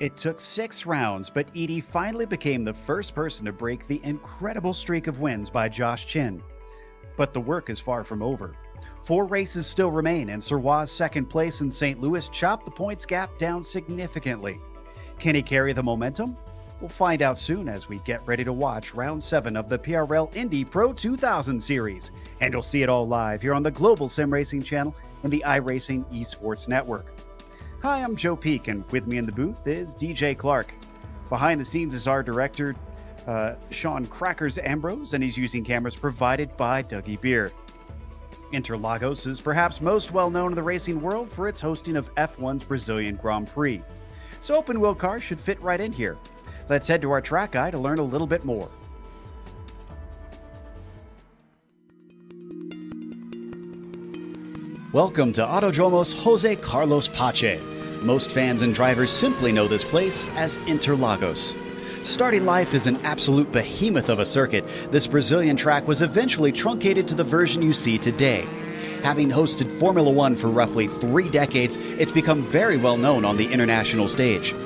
It took 6 rounds, but Edie finally became the first person to break the incredible streak of wins by Josh Chin. But the work is far from over. 4 races still remain, and Serrois' second place in St. Louis chopped the points gap down significantly. Can he carry the momentum? We'll find out soon as we get ready to watch Round 7 of the PRL Indy Pro 2000 Series. And you'll see it all live here on the Global SimRacing Channel and the iRacing Esports Network. Hi, I'm Joe Peak, and with me in the booth is DJ Clark. Behind the scenes is our director, Sean Crackers Ambrose, and he's using cameras provided by Dougie Beer. Interlagos is perhaps most well known in the racing world for its hosting of F1's Brazilian Grand Prix. So open wheel cars should fit right in here. Let's head to our track guide to learn a little bit more. Welcome to Autódromo's José Carlos Pache. Most fans and drivers simply know this place as Interlagos. Starting life as an absolute behemoth of a circuit, this Brazilian track was eventually truncated to the version you see today. Having hosted Formula One for roughly 3 decades, it's become very well known on the international stage.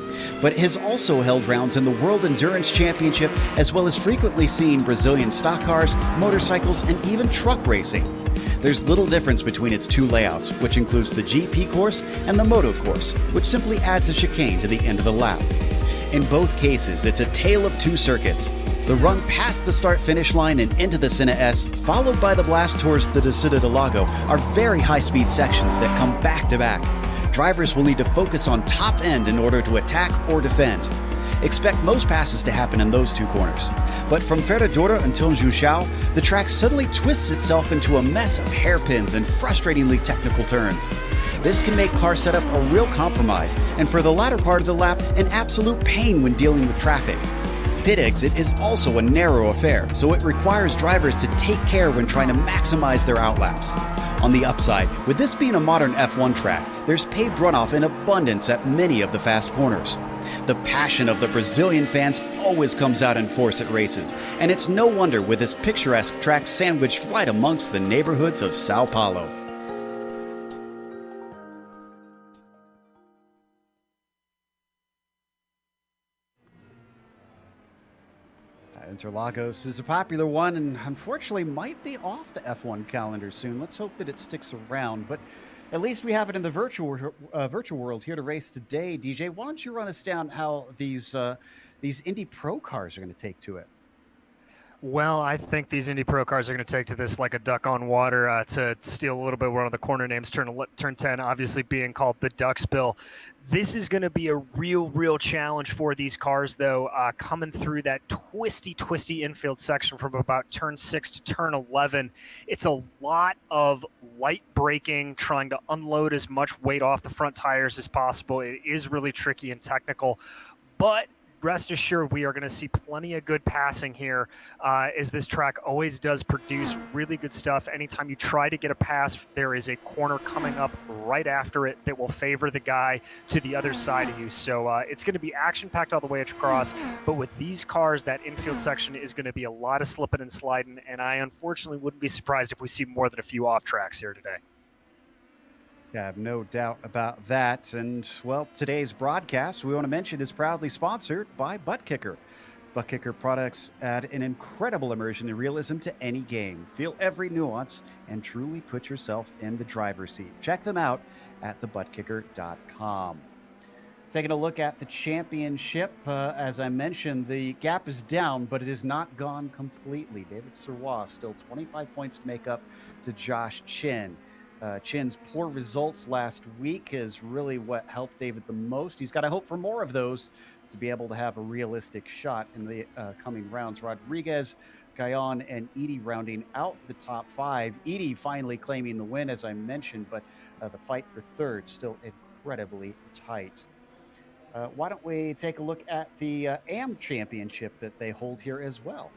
But it has also held rounds in the World Endurance Championship, as well as frequently seen Brazilian stock cars, motorcycles, and even truck racing. There's little difference between its 2 layouts, which includes the GP course and the Moto course, which simply adds a chicane to the end of the lap. In both cases, it's a tale of 2 circuits. The run past the start-finish line and into the Senna S, followed by the blast towards the Descida do Lago, are very high-speed sections that come back-to-back. Drivers will need to focus on top end in order to attack or defend. Expect most passes to happen in those 2 corners. But from Ferradura until Juchão, the track suddenly twists itself into a mess of hairpins and frustratingly technical turns. This can make car setup a real compromise, and for the latter part of the lap, an absolute pain when dealing with traffic. Pit exit is also a narrow affair, so it requires drivers to take care when trying to maximize their outlaps. On the upside, with this being a modern F1 track, there's paved runoff in abundance at many of the fast corners. The passion of the Brazilian fans always comes out in force at races, and it's no wonder with this picturesque track sandwiched right amongst the neighborhoods of Sao Paulo. Interlagos is a popular one and unfortunately might be off the F1 calendar soon. Let's hope that it sticks around, but at least we have it in the virtual world here to race today. DJ, why don't you run us down how these Indy Pro cars are going to take to it? Well, I think these Indy Pro cars are going to take to this like a duck on water. To steal a little bit one of the corner names, turn 10 obviously being called the Duckspill. This is going to be a real challenge for these cars, though, coming through that twisty infield section from about turn 6 to turn 11. It's a lot of light braking, trying to unload as much weight off the front tires as possible. It is really tricky and technical, but rest assured we are going to see plenty of good passing here, as this track always does produce really good stuff. Anytime you try to get a pass, there is a corner coming up right after it that will favor the guy to the other side of you. So it's going to be action-packed all the way across, but with these cars, that infield section is going to be a lot of slipping and sliding, and I unfortunately wouldn't be surprised if we see more than a few off tracks here today. Yeah, I have no doubt about that. And, well, today's broadcast, we want to mention, is proudly sponsored by ButtKicker. ButtKicker products add an incredible immersion and realism to any game. Feel every nuance and truly put yourself in the driver's seat. Check them out at thebuttkicker.com. Taking a look at the championship, as I mentioned, the gap is down, but it is not gone completely. David Serrois still 25 points to make up to Josh Chin. Chin's poor results last week is really what helped David the most. He's got to hope for more of those to be able to have a realistic shot in the coming rounds. Rodriguez, Gaillon, and Edie rounding out the top 5. Edie finally claiming the win, as I mentioned, but the fight for third still incredibly tight. Why don't we take a look at the AM Championship that they hold here as well?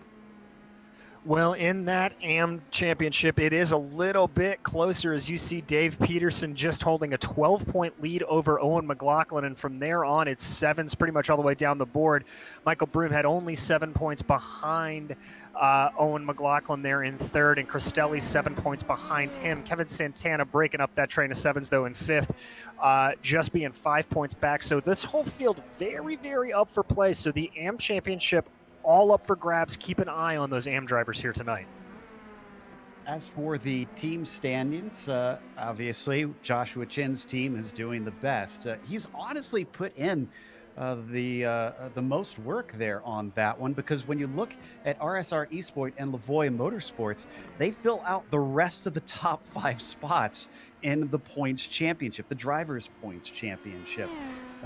Well, in that AM championship, it is a little bit closer as you see Dave Peterson just holding a 12-point lead over Owen McLaughlin, and from there on, it's sevens pretty much all the way down the board. Michael Broom had only 7 points behind Owen McLaughlin there in third, and Cristelli 7 points behind him. Kevin Santana breaking up that train of sevens, though, in fifth, just being 5 points back. So this whole field very, very up for play. So the AM championship all up for grabs. Keep an eye on those AM drivers here tonight. As for the team standings, obviously Joshua Chin's team is doing the best. He's honestly put in the most work there on that one, because when you look at RSR Esport and Lavoie Motorsports, they fill out the rest of the top 5 spots in the points championship, the drivers points championship.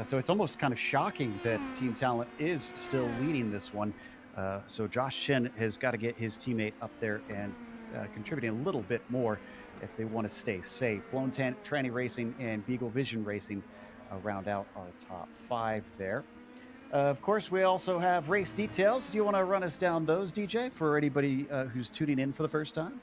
So it's almost kind of shocking that Team Talent is still leading this one. So Josh Chin has got to get his teammate up there and contributing a little bit more if they want to stay safe. Blown Tranny Racing and Beagle Vision Racing round out our top 5 there. Of course, we also have race details. Do you want to run us down those, DJ, for anybody who's tuning in for the first time?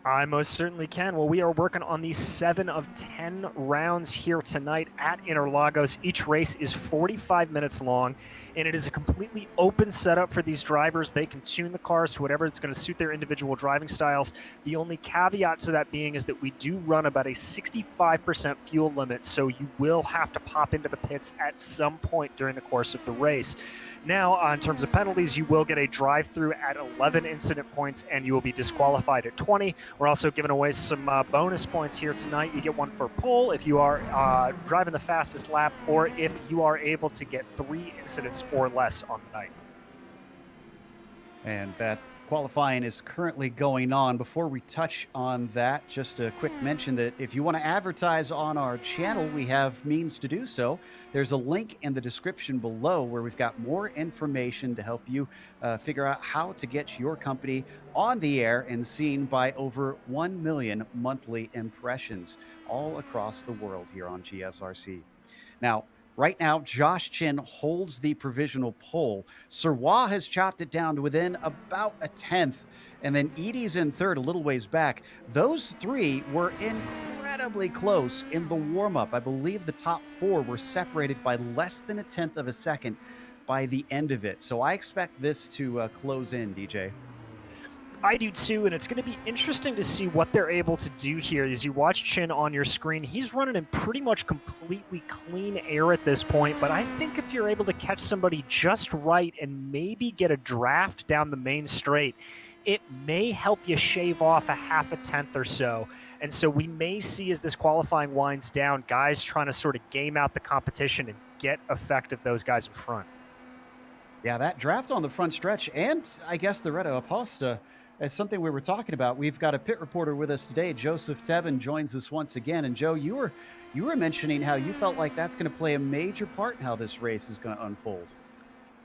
I most certainly can. Well, we are working on these 7 of 10 rounds here tonight at Interlagos. Each race is 45 minutes long, and it is a completely open setup for these drivers. They can tune the cars to whatever it's going to suit their individual driving styles. The only caveat to that being is that we do run about a 65% fuel limit, so you will have to pop into the pits at some point during the course of the race. Now, in terms of penalties, you will get a drive-through at 11 incident points, and you will be disqualified at 20. We're also giving away some bonus points here tonight. You get one for pole if you are driving the fastest lap, or if you are able to get 3 incidents or less on the night. And that qualifying is currently going on. Before we touch on that, just a quick mention that if you want to advertise on our channel, we have means to do so. There's a link in the description below where we've got more information to help you figure out how to get your company on the air and seen by over 1 million monthly impressions all across the world here on GSRC. Now, right now, Josh Chin holds the provisional pole. Sirwa has chopped it down to within about a 10th. And then Edie's in third, a little ways back. Those 3 were incredibly close in the warm-up. I believe the top 4 were separated by less than a 10th of a second by the end of it. So I expect this to close in, DJ. I do too, and it's going to be interesting to see what they're able to do here. As you watch Chin on your screen, he's running in pretty much completely clean air at this point, but I think if you're able to catch somebody just right and maybe get a draft down the main straight, it may help you shave off a half a tenth or so. And so we may see, as this qualifying winds down, guys trying to sort of game out the competition and get effect of those guys in front. Yeah, that draft on the front stretch, and I guess the Reto Aposta, as something we were talking about. We've got a pit reporter with us today. Joseph Tebben joins us once again. And Joe, you were mentioning how you felt like that's going to play a major part in how this race is going to unfold.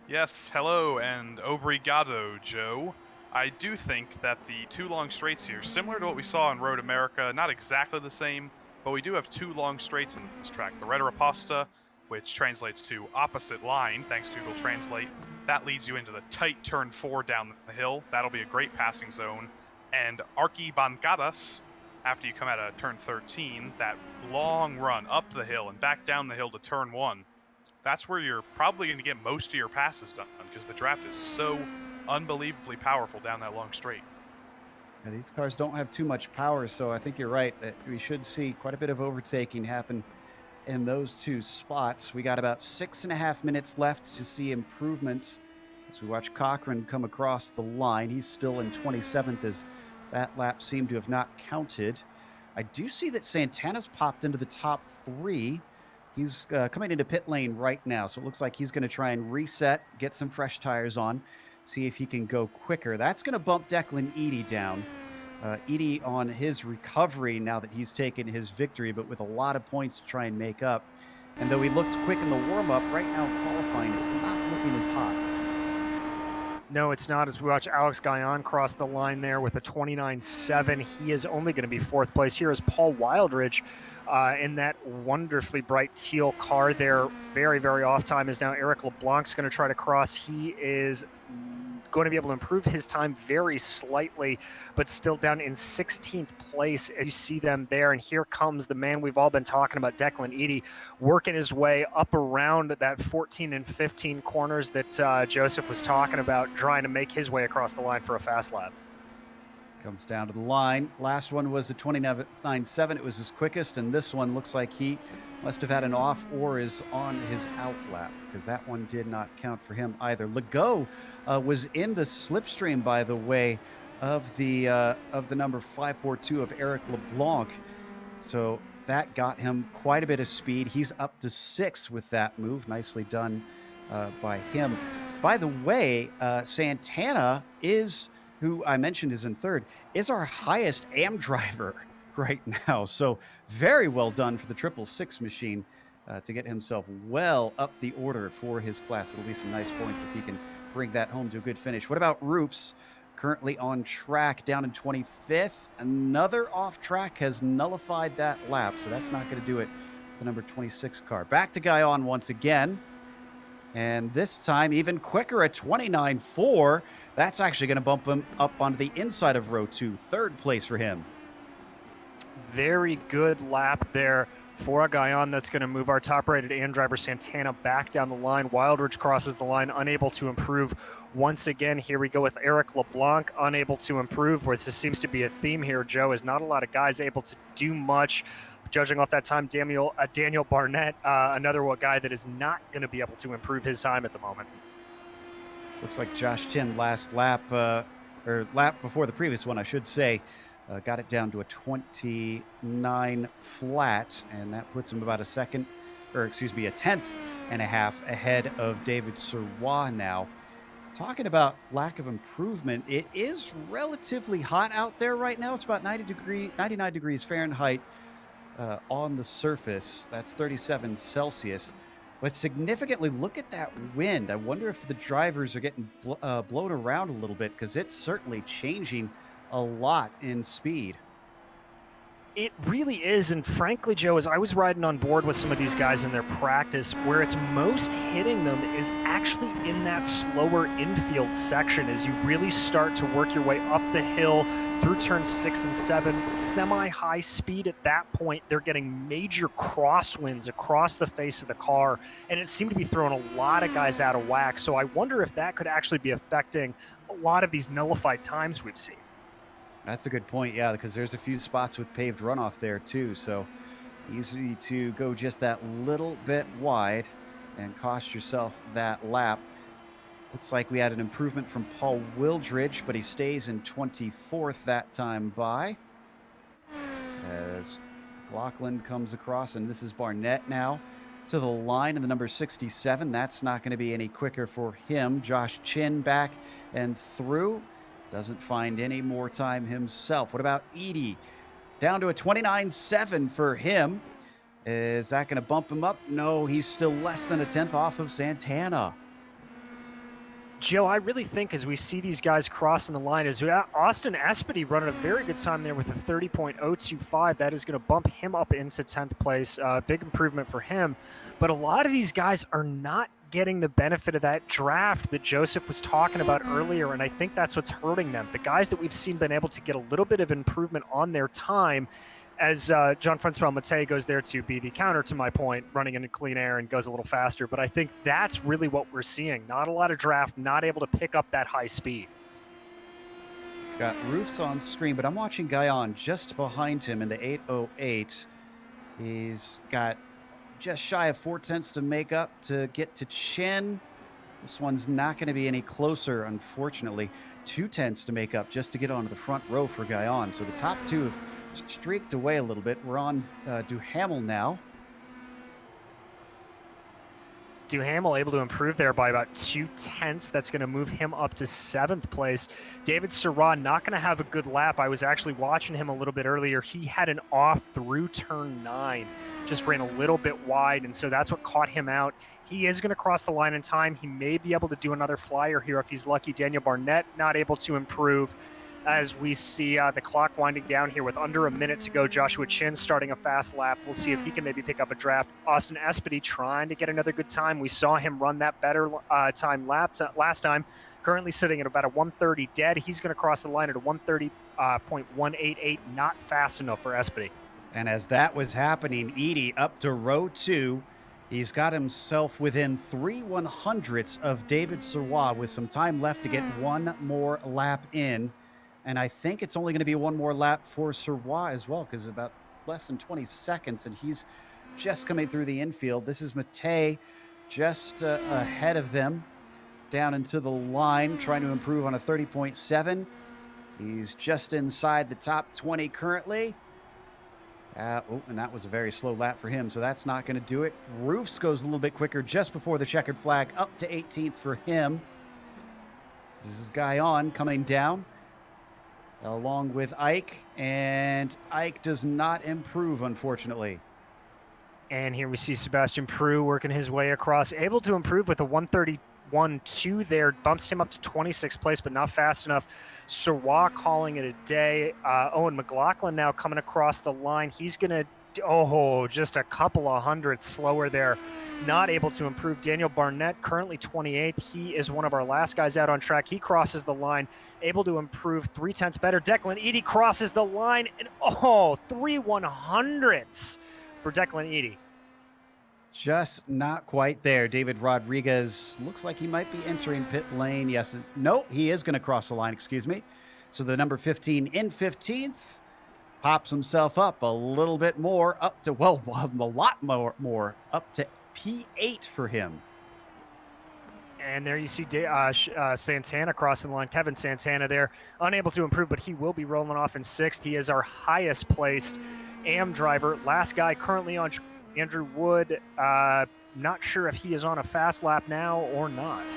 Yes, hello and obrigado, Joe. I do think that the 2 long straights here, similar to what we saw in Road America, not exactly the same, but we do have 2 long straights in this track. The Reto Aposta, which translates to opposite line, thanks to Google Translate. That leads you into the tight turn 4 down the hill. That'll be a great passing zone. And Arquibancadas, after you come out of turn 13, that long run up the hill and back down the hill to turn 1, that's where you're probably going to get most of your passes done, because the draft is so unbelievably powerful down that long straight. Yeah, these cars don't have too much power, so I think you're right that we should see quite a bit of overtaking happen in those 2 spots. We got about 6.5 minutes left to see improvements as we watch Cochran come across the line. He's still in 27th, as that lap seemed to have not counted. I do see that Santana's popped into the top 3. He's coming into pit lane right now, so it looks like he's going to try and reset, get some fresh tires on, see if he can go quicker. That's going to bump Declan Eady down. Edie on his recovery now that he's taken his victory, but with a lot of points to try and make up. And though he looked quick in the warm-up, right now qualifying, it's not looking as hot. No, it's not. As we watch Alex Guyon cross the line there with a 29.7, he is only going to be 4th place. Here is Paul Wildridge in that wonderfully bright teal car there. Very, very off time is now Eric LeBlanc's going to try to cross. He is going to be able to improve his time very slightly, but still down in 16th place. As you see them there, and here comes the man we've all been talking about, Declan Eady, working his way up around that 14 and 15 corners that Joseph was talking about, trying to make his way across the line for a fast lap. Comes down to the line. Last one was a 29.7. It was his quickest, and this one looks like he must have had an off or is on his out lap, because that one did not count for him either. Legault was in the slipstream, by the way, of the number 542 of Eric LeBlanc. So that got him quite a bit of speed. He's up to 6 with that move. Nicely done by him. By the way, Santana is, who I mentioned is in third, is our highest AM driver right now. So very well done for the 666 machine to get himself well up the order for his class. It'll be some nice points if he can bring that home to a good finish. What about Roofs? Currently on track, down in 25th. Another off track has nullified that lap, so that's not going to do it. The number 26 car. Back to Guyon once again. And this time even quicker at 29.4. That's actually going to bump him up onto the inside of row 2. Third place for him. Very good lap there for a Guyon. That's going to move our top-rated AM driver Santana back down the line. Wildridge crosses the line, unable to improve. Once again, here we go with Eric LeBlanc, unable to improve, where this seems to be a theme here, Joe, is not a lot of guys able to do much. Judging off that time, Daniel Barnett, another guy that is not going to be able to improve his time at the moment. Looks like Josh Chin last lap, or lap before the previous one, I should say, got it down to a 29 flat, and that puts him about a 10th and a half ahead of David Sirois now. Talking about lack of improvement, it is relatively hot out there right now. It's about 99 degrees Fahrenheit on the surface. That's 37 Celsius. But significantly, look at that wind. I wonder if the drivers are getting blown around a little bit, because it's certainly changing a lot in speed. It really is, and frankly, Joe, as I was riding on board with some of these guys in their practice, where it's most hitting them is actually in that slower infield section as you really start to work your way up the hill through turns 6 and 7, semi-high speed at that point. They're getting major crosswinds across the face of the car, and it seemed to be throwing a lot of guys out of whack. So I wonder if that could actually be affecting a lot of these nullified times we've seen. That's a good point, yeah, because there's a few spots with paved runoff there too, so easy to go just that little bit wide and cost yourself that lap. Looks like we had an improvement from Paul Wildridge, but he stays in 24th that time by. As McLaughlin comes across, and this is Barnett now to the line in the number 67. That's not going to be any quicker for him. Josh Chin back and through. Doesn't find any more time himself. What about Eady? Down to a 29.7 for him. Is that going to bump him up? No, he's still less than a 10th off of Santana. Joe, I really think as we see these guys crossing the line, as Austin Espedy running a very good time there with a 30.025, that is going to bump him up into 10th place. Big improvement for him. But a lot of these guys are not getting the benefit of that draft that Joseph was talking about earlier, and I think that's what's hurting them. The guys that we've seen been able to get a little bit of improvement on their time, as Jean-Francois Mattei goes there to be the counter to my point, running into clean air and goes a little faster. But I think that's really what we're seeing. Not a lot of draft, not able to pick up that high speed. Got Roofs on screen, but I'm watching Guyon just behind him in the 808. He's got just shy of 4/10 to make up to get to Chin. This one's not going to be any closer, unfortunately. 2/10 to make up just to get onto the front row for Guyon. So the top two have streaked away a little bit. We're on Duhamel now. Duhamel able to improve there by about 2/10. That's going to move him up to 7th place. David Sirois not going to have a good lap. I was actually watching him a little bit earlier. He had an off through turn 9. Just ran a little bit wide, and so that's what caught him out. He is going to cross the line in time. He may be able to do another flyer here if he's lucky. Daniel Barnett not able to improve. as we see the clock winding down here with under a minute to go. Joshua Chin starting a fast lap. We'll see if he can maybe pick up a draft. Austin Espedy trying to get another good time. We saw him run that better time last time. Currently sitting at about a 130 dead. He's going to cross the line at a 130.188. Not fast enough for Espedy. And as that was happening, Edie up to row 2. He's got himself within 3/100ths of David Sirois with some time left to get one more lap in. And I think it's only going to be one more lap for Sirois as well, because about less than 20 seconds, and he's just coming through the infield. This is Matei just ahead of them down into the line, trying to improve on a 30.7. He's just inside the top 20 currently. And that was a very slow lap for him, so that's not going to do it. Roofs goes a little bit quicker just before the checkered flag, up to 18th for him. This is Guyon coming down along with Ike, and Ike does not improve, unfortunately. And here we see Sebastian Prue working his way across, able to improve with a 131.2 there, bumps him up to 26th place, but not fast enough. Sirois calling it a day. Owen McLaughlin now coming across the line. He's going to, just a couple of hundredths slower there. Not able to improve. Daniel Barnett, currently 28th. He is one of our last guys out on track. He crosses the line, able to improve 0.3 better. Declan Eady crosses the line, and 3/100ths for Declan Eady. Just not quite there. David Rodriguez looks like he might be entering pit lane. Yes. No, he is going to cross the line, excuse me. So the number 15 in 15th pops himself up a little bit more, up to, well, a lot more, up to P8 for him. And there you see Santana crossing the line. Kevin Santana there, unable to improve, but he will be rolling off in 6th. He is our highest placed AM driver. Last guy currently on Andrew Wood. Not sure if he is on a fast lap now or not.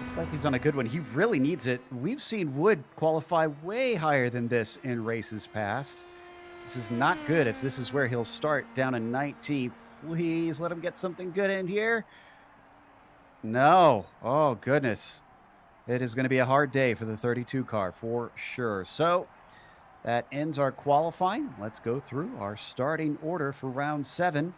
Looks like he's done a good one. He really needs it. We've seen Wood qualify way higher than this in races past. This is not good if this is where he'll start down in 19th. Please let him get something good in here. No. Oh, goodness. It is going to be a hard day for the 32 car for sure. So that ends our qualifying. Let's go through our starting order for round 7.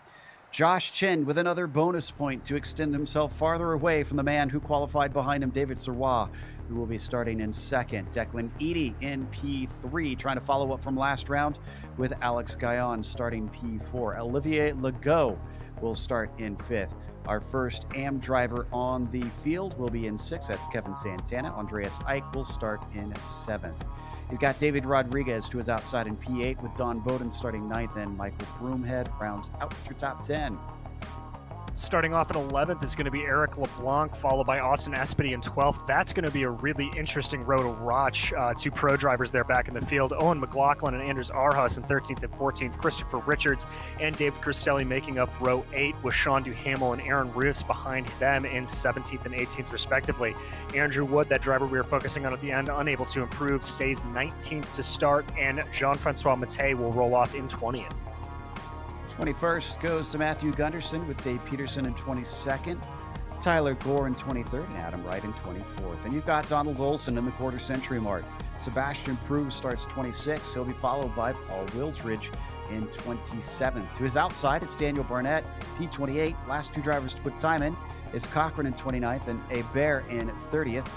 Josh Chin with another bonus point to extend himself farther away from the man who qualified behind him, David Sirois, who will be starting in 2nd. Declan Eady in P3, trying to follow up from last round with Alex Guyon starting P4. Olivier Legault will start in 5th. Our first AM driver on the field will be in 6th. That's Kevin Santana. Andreas Ike will start in 7th. You've got David Rodriguez to his outside in P8 with Don Bowden starting 9th, and Michael Broomhead rounds out your top 10. Starting off in 11th is going to be Eric LeBlanc, followed by Austin Espedy in 12th. That's going to be a really interesting row to watch. 2 pro drivers there back in the field. Owen McLaughlin and Anders Arhus in 13th and 14th. Christopher Richards and David Cristelli making up row 8, with Sean Duhamel and Aaron Roofs behind them in 17th and 18th respectively. Andrew Wood, that driver we were focusing on at the end, unable to improve, stays 19th to start, and Jean-Francois Mattei will roll off in 20th. 21st goes to Matthew Gunderson with Dave Peterson in 22nd, Tyler Gore in 23rd, and Adam Wright in 24th. And you've got Donald Olson in the quarter century mark. Sebastian Prue starts 26th. He'll be followed by Paul Wildridge in 27th. To his outside, it's Daniel Barnett, P28. Last 2 drivers to put time in is Cochran in 29th and Hebert in 30th.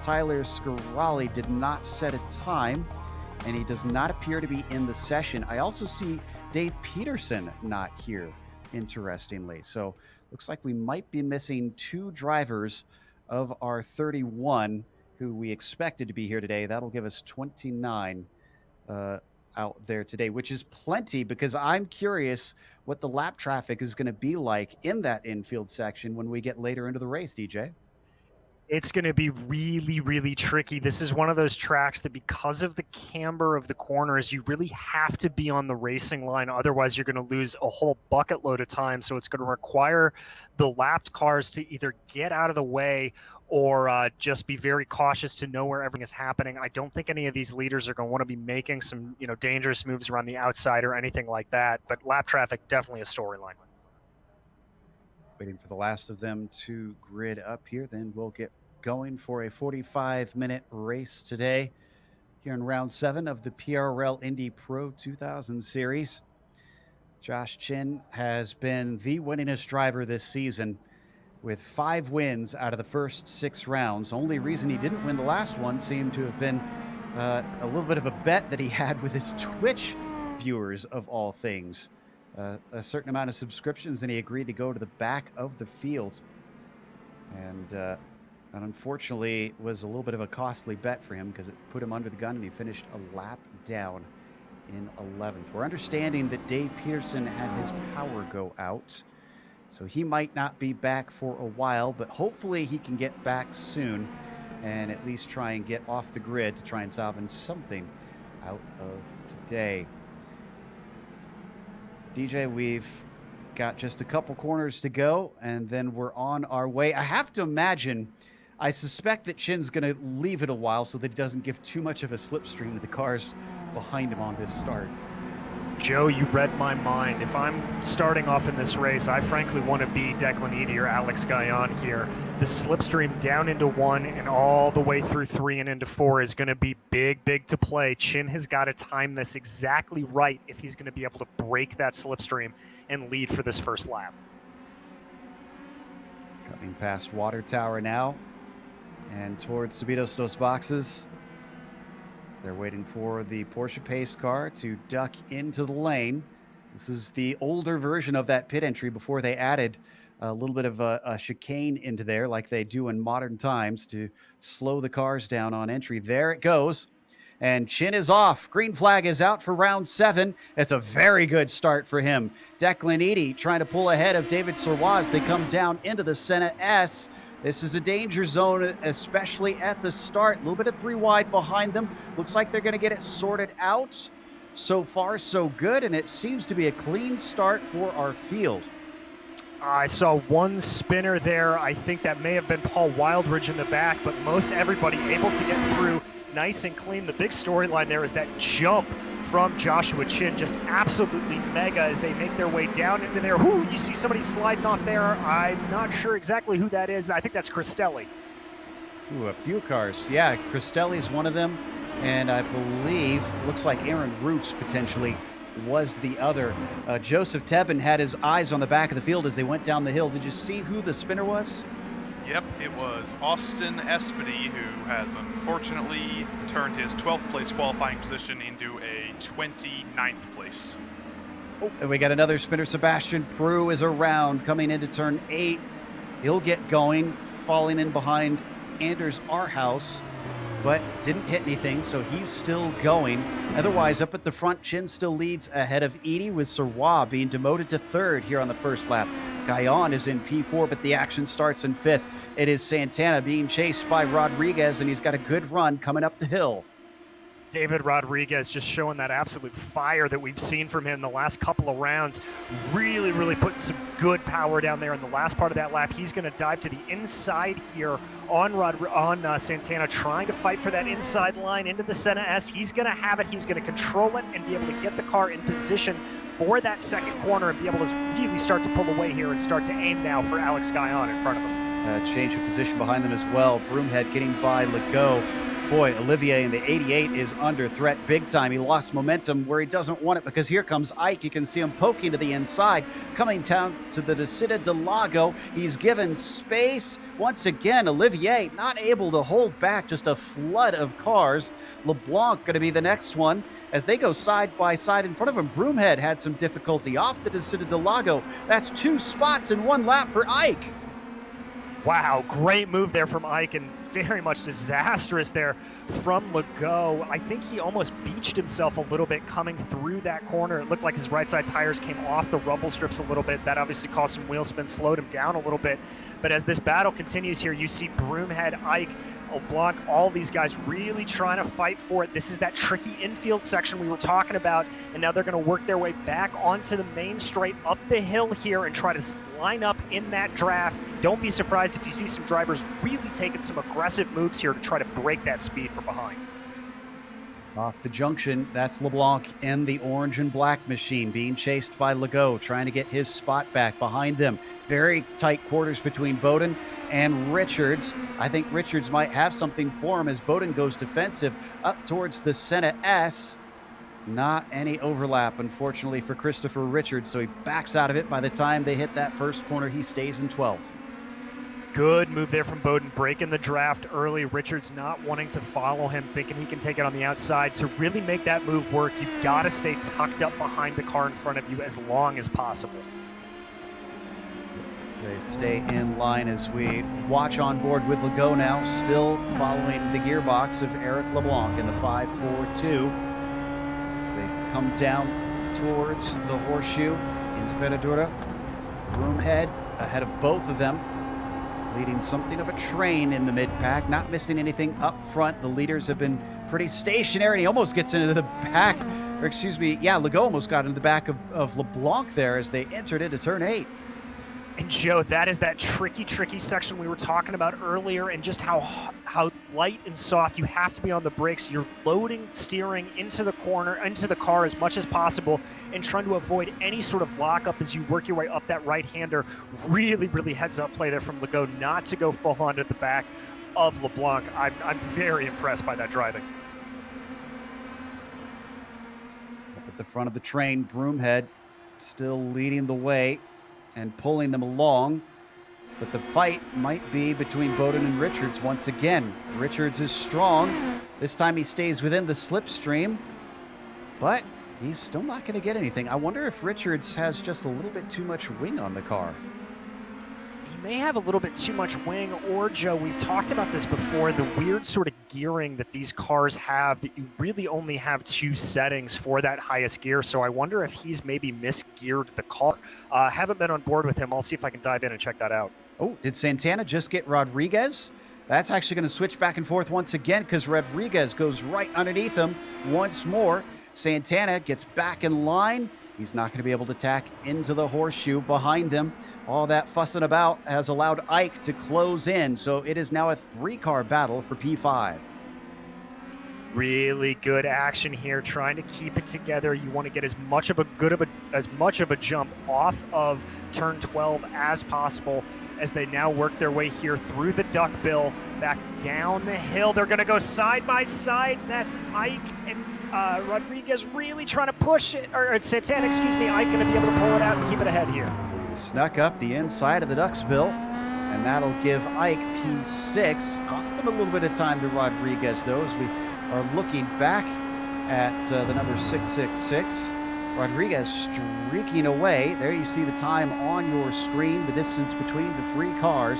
Tyler Scarali did not set a time, and he does not appear to be in the session. I also see Dave Peterson not here, interestingly. So looks like we might be missing 2 drivers of our 31 who we expected to be here today. That'll give us 29 out there today, which is plenty, because I'm curious what the lap traffic is going to be like in that infield section when we get later into the race, DJ. It's going to be really, really tricky. This is one of those tracks that, because of the camber of the corners, you really have to be on the racing line. Otherwise, you're going to lose a whole bucket load of time. So it's going to require the lapped cars to either get out of the way or just be very cautious to know where everything is happening. I don't think any of these leaders are going to want to be making some, dangerous moves around the outside or anything like that. But lap traffic, definitely a storyline. Waiting for the last of them to grid up here, then we'll get going for a 45-minute race today. here in round 7 of the PRL Indy Pro 2000 series. Josh Chin has been the winningest driver this season with 5 wins out of the first 6 rounds. Only reason he didn't win the last one seemed to have been a little bit of a bet that he had with his Twitch viewers, of all things. A certain amount of subscriptions, and he agreed to go to the back of the field. And that unfortunately was a little bit of a costly bet for him because it put him under the gun, and he finished a lap down in 11th. We're understanding that Dave Peterson had his power go out, so he might not be back for a while, but hopefully he can get back soon and at least try and get off the grid to try and salvage something out of today. DJ, we've got just a couple corners to go, and then we're on our way. I have to imagine, I suspect that Chin's going to leave it a while so that he doesn't give too much of a slipstream to the cars behind him on this start. Joe, you read my mind. If I'm starting off in this race, I frankly want to be Declan Eady or Alex Guyon here. The slipstream down into 1 and all the way through 3 and into 4 is going to be big to play. Chin has got to time this exactly right if he's going to be able to break that slipstream and lead for this first lap. Coming past Water Tower now and towards Subidos Dos Boxes. They're waiting for the Porsche pace car to duck into the lane. This is the older version of that pit entry before they added a little bit of a chicane into there like they do in modern times to slow the cars down on entry. There it goes. And Chin is off. Green flag is out for round 7. It's a very good start for him. Declan Eady trying to pull ahead of David Serwaz. They come down into the Senna S. This is a danger zone, especially at the start. A little bit of 3 wide behind them. Looks like they're going to get it sorted out. So far, so good, and it seems to be a clean start for our field. I saw one spinner there. I think that may have been Paul Wildridge in the back, but most everybody able to get through nice and clean. The big storyline there is that jump from Joshua Chin, just absolutely mega as they make their way down into there. Whoo, you see somebody sliding off there. I'm not sure exactly who that is. I think that's Cristelli. Ooh, a few cars. Yeah, Cristelli's one of them, and I believe, looks like Aaron Roofs potentially was the other. Joseph Tebben had his eyes on the back of the field as they went down the hill. Did you see who the spinner was? Yep, it was Austin Espedy, who has unfortunately turned his 12th place qualifying position into a 29th place. Oh, and we got another spinner. Sebastian Prue is around, coming into turn 8. He'll get going, falling in behind Anders Arhaus, but didn't hit anything, so he's still going. Otherwise, up at the front, Chin still leads ahead of Eady, with Serwa being demoted to 3rd here on the first lap. Guyon is in P4, but the action starts in 5th. It is Santana being chased by Rodriguez, and he's got a good run coming up the hill. David Rodriguez just showing that absolute fire that we've seen from him the last couple of rounds. Really putting some good power down there in the last part of that lap. He's going to dive to the inside here on Santana, trying to fight for that inside line into the Senna S. He's going to have it. He's going to control it and be able to get the car in position for that second corner and be able to really start to pull away here and start to aim now for Alex Guyon in front of him. Change of position behind them as well. Broomhead getting by Legault. Boy, Olivier in the 88 is under threat big time. He lost momentum where he doesn't want it because here comes Ike. You can see him poking to the inside, coming down to the Descida del Lago. He's given space. Once again, Olivier not able to hold back, just a flood of cars. LeBlanc going to be the next one as they go side by side in front of him. Broomhead had some difficulty off the Descida del Lago. That's 2 spots in 1 lap for Ike. Wow, great move there from Ike, and very much disastrous there from Legault. I think he almost beached himself a little bit coming through that corner. It looked like his right side tires came off the rumble strips a little bit. That obviously caused some wheel spin, slowed him down a little bit. But as this battle continues here, you see Broomhead, Ike, LeBlanc, all these guys really trying to fight for it. This is that tricky infield section we were talking about, and now they're going to work their way back onto the main straight up the hill here and try to line up in that draft. Don't be surprised if you see some drivers really taking some aggressive moves here to try to break that speed from behind. Off the junction, that's LeBlanc in the orange and black machine being chased by Legault, trying to get his spot back behind them. Very tight quarters between Bowden and Richards. I think Richards might have something for him as Bowden goes defensive up towards the Senna S. Not any overlap, unfortunately, for Christopher Richards, so he backs out of it. By the time they hit that first corner, he stays in 12th. Good move there from Bowden, breaking the draft early. Richards not wanting to follow him, thinking he can take it on the outside. To really make that move work, you've got to stay tucked up behind the car in front of you as long as possible. They stay in line as we watch on board with Legault now, still following the gearbox of Eric LeBlanc in the 5-4-2. They come down towards the horseshoe into Ferradura. Broomhead ahead of both of them, leading something of a train in the mid-pack, not missing anything up front. The leaders have been pretty stationary, and he almost gets into the back, or excuse me, yeah, Legault almost got into the back of LeBlanc there as they entered into turn 8. And Joe, that is that tricky section we were talking about earlier, and just how light and soft you have to be on the brakes. You're loading, steering into the corner, into the car as much as possible, and trying to avoid any sort of lockup as you work your way up that right-hander. Really heads up play there from Legault not to go full on at the back of LeBlanc. I'm very impressed by that driving. Up at the front of the train, Broomhead still leading the way and pulling them along, but the fight might be between Bowden and Richards once again. Richards is strong. This time he stays within the slipstream, but he's still not going to get anything. I wonder if Richards has just a little bit too much wing on the car. He may have a little bit too much wing, or Joe, we've talked about this before, the weird sort of gearing that these cars have, that you really only have 2 settings for that highest gear. So I wonder if he's maybe misgeared the car. Haven't been on board with him. I'll see if I can dive in and check that out. Oh, did Santana just get Rodriguez? That's actually going to switch back and forth once again, because Rodriguez goes right underneath him once more. Santana gets back in line. He's not going to be able to tack into the horseshoe behind them. All that fussing about has allowed Ike to close in, so it is now a 3-car battle for P5. Really good action here, trying to keep it together. You want to get as much of a jump off of turn 12 as possible as they now work their way here through the duckbill, back down the hill. They're going to go side by side. That's Ike and Rodriguez really trying to push it, or Santana, excuse me. Ike going to be able to pull it out and keep it ahead here. Snuck up the inside of the duckbill, and that'll give Ike P6. Cost them a little bit of time to Rodriguez, though, as we are looking back at the number 666. Rodriguez streaking away. There you see the time on your screen, the distance between the 3 cars.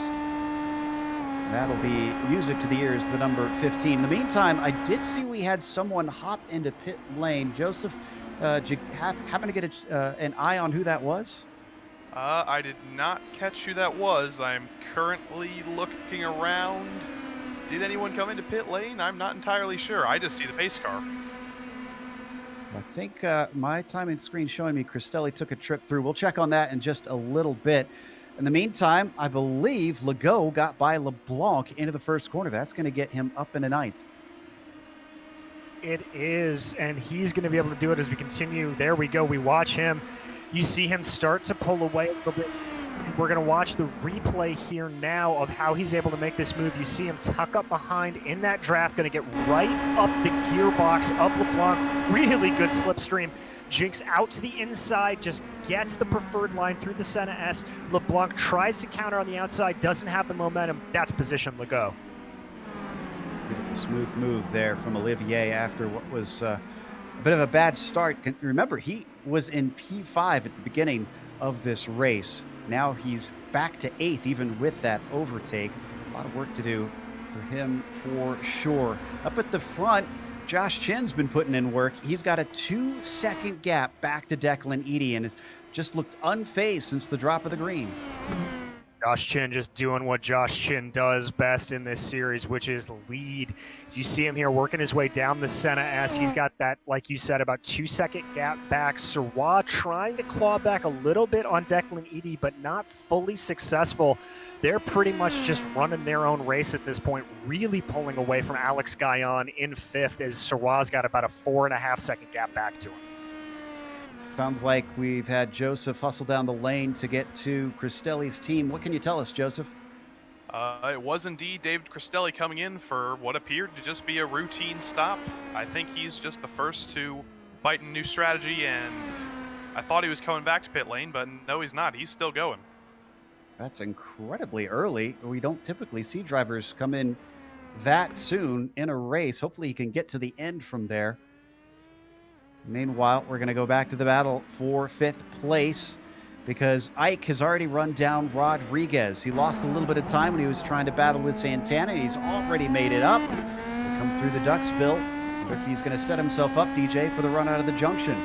That'll be music to the ears, the number 15. In the meantime, I did see we had someone hop into pit lane. Joseph, did you happen to get an eye on who that was? I did not catch who that was. I'm currently looking around. Did anyone come into pit lane? I'm not entirely sure. I just see the pace car. I think my timing screen showing me Cristelli took a trip through. We'll check on that in just a little bit. In the meantime, I believe Legault got by LeBlanc into the first corner. That's going to get him up into 9th. It is, and he's going to be able to do it as we continue. There we go. We watch him. You see him start to pull away a little bit. We're going to watch the replay here now of how he's able to make this move. You see him tuck up behind in that draft, going to get right up the gearbox of LeBlanc. Really good slipstream. Jinx out to the inside, just gets the preferred line through the Senna S. LeBlanc tries to counter on the outside, doesn't have the momentum. That's position Legault. Beautiful smooth move there from Olivier after what was a bit of a bad start. Remember, he was in P5 at the beginning of this race. Now he's back to 8th, even with that overtake. A lot of work to do for him for sure. Up at the front, Josh Chin's been putting in work. He's got a 2-second gap back to Declan Eady and has just looked unfazed since the drop of the green. Josh Chin just doing what Josh Chin does best in this series, which is lead. As you see him here working his way down the Senna S, he's got that, like you said, about 2-second gap back. Sirwa trying to claw back a little bit on Declan Eady, but not fully successful. They're pretty much just running their own race at this point, really pulling away from Alex Guyon in 5th, as Sirwa's got about a 4.5-second gap back to him. Sounds like we've had Joseph hustle down the lane to get to Cristelli's team. What can you tell us, Joseph? It was indeed David Cristelli coming in for what appeared to just be a routine stop. I think he's just the first to fight a new strategy, and I thought he was coming back to pit lane, but no, he's not. He's still going. That's incredibly early. We don't typically see drivers come in that soon in a race. Hopefully he can get to the end from there. Meanwhile, we're going to go back to the battle for 5th place because Ike has already run down Rodriguez. He lost a little bit of time when he was trying to battle with Santana. He's already made it up. He'll come through the Ducksville. But if he's going to set himself up, DJ, for the run out of the junction.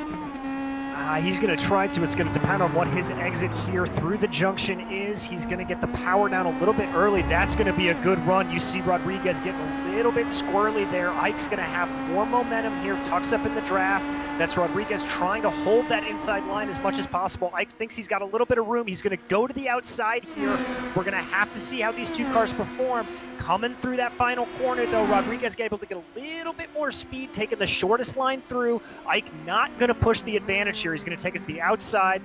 He's going to try to. It's going to depend on what his exit here through the junction is. He's going to get the power down a little bit early. That's going to be a good run. You see Rodriguez getting a little bit squirrely there. Ike's going to have more momentum here, tucks up in the draft. That's Rodriguez trying to hold that inside line as much as possible. Ike thinks he's got a little bit of room. He's going to go to the outside here. We're going to have to see how these two cars perform. Coming through that final corner, though, Rodriguez able to get a little bit more speed, taking the shortest line through. Ike not going to push the advantage here. He's going to take us to the outside.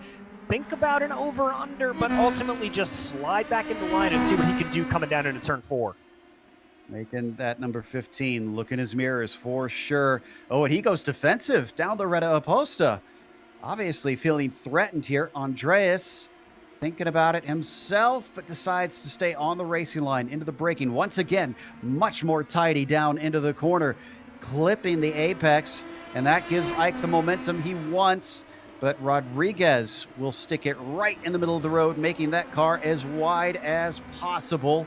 Think about an over-under, but ultimately just slide back in the line and see what he can do coming down into turn 4. Making that number 15 look in his mirrors for sure. Oh, and he goes defensive down the Retta Oposta. Obviously feeling threatened here. Andreas thinking about it himself, but decides to stay on the racing line into the braking. Once again, much more tidy down into the corner, clipping the apex, and that gives Ike the momentum he wants. But Rodriguez will stick it right in the middle of the road, making that car as wide as possible.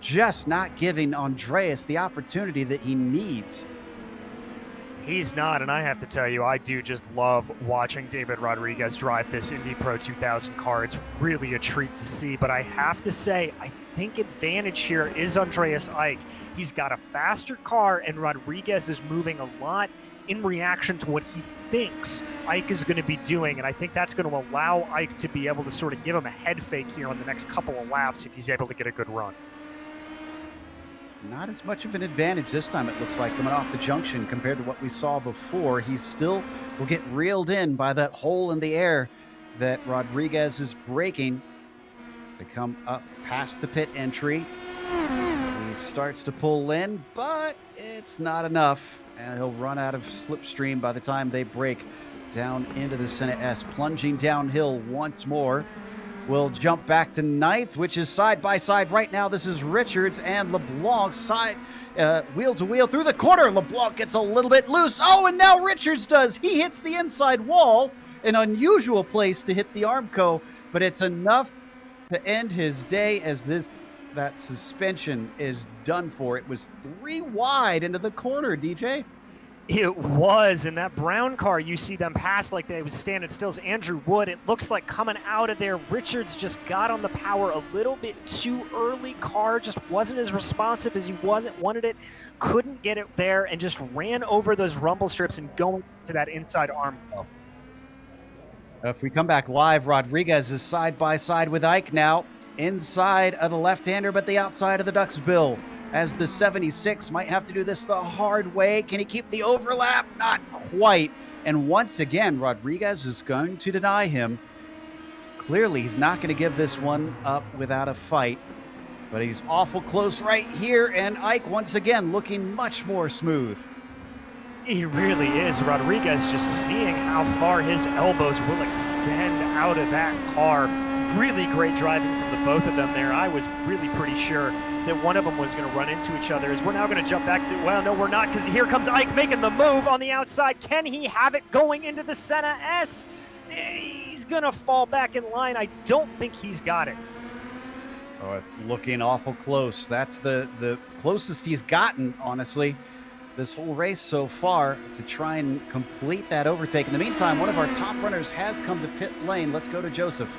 Just not giving Andreas the opportunity that he needs. He's not, and I have to tell you, I do just love watching David Rodriguez drive this Indy Pro 2000 car. It's really a treat to see, but I have to say, I think advantage here is Andreas Ike. He's got a faster car, and Rodriguez is moving a lot in reaction to what he thinks Ike is going to be doing, and I think that's going to allow Ike to be able to sort of give him a head fake here on the next couple of laps if he's able to get a good run. Not as much of an advantage this time, it looks like, coming off the junction compared to what we saw before. He still will get reeled in by that hole in the air that Rodriguez is braking to come up past the pit entry. He starts to pull in, but it's not enough, and he'll run out of slipstream by the time they break down into the Senna S, plunging downhill once more. We'll jump back to 9th, which is side by side right now. This is Richards and LeBlanc side, wheel to wheel through the corner. LeBlanc gets a little bit loose. Oh, and now Richards does. He hits the inside wall, an unusual place to hit the Armco, but it's enough to end his day as that suspension is done for. It was 3 wide into the corner, DJ. It was, and that brown car, you see them pass like they was standing still as Andrew Wood. It looks like coming out of there, Richards just got on the power a little bit too early. Car just wasn't as responsive as he wanted it, couldn't get it there, and just ran over those rumble strips and going to that inside arm. If we come back live, Rodriguez is side by side with Ike now, inside of the left-hander, but the outside of the Ducksville. As the 76 might have to do this the hard way. Can he keep the overlap? Not quite. And once again, Rodriguez is going to deny him. Clearly, he's not going to give this one up without a fight. But he's awful close right here. And Ike, once again, looking much more smooth. He really is. Rodriguez just seeing how far his elbows will extend out of that car. Really great driving from the both of them there. I was really pretty sure that one of them was going to run into each other. As we're now going to jump back to, well, no, we're not, because here comes Ike making the move on the outside. Can he have it going into the Senna S? He's going to fall back in line. I don't think he's got it. Oh, it's looking awful close. That's the closest he's gotten, honestly, this whole race so far, to try and complete that overtake. In the meantime, one of our top runners has come to pit lane. Let's go to Joseph.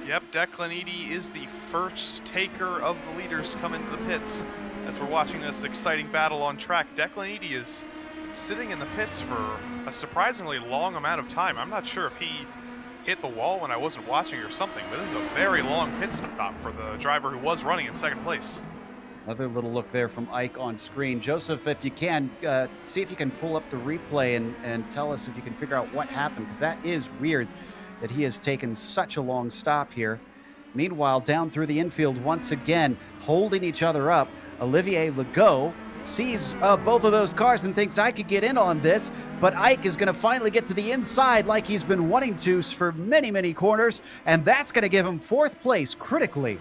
Yep, Declan Eady is the first taker of the leaders to come into the pits. As we're watching this exciting battle on track, Declan Eady is sitting in the pits for a surprisingly long amount of time. I'm not sure if he hit the wall when I wasn't watching or something, but this is a very long pit stop for the driver who was running in second place. Another little look there from Ike on screen. Joseph, if you can, see if you can pull up the replay and tell us if you can figure out what happened, because that is weird that he has taken such a long stop here. Meanwhile, down through the infield once again, holding each other up, Olivier Legault sees both of those cars and thinks, I could get in on this, but Ike is going to finally get to the inside like he's been wanting to for many, many corners, and that's going to give him 4th place critically.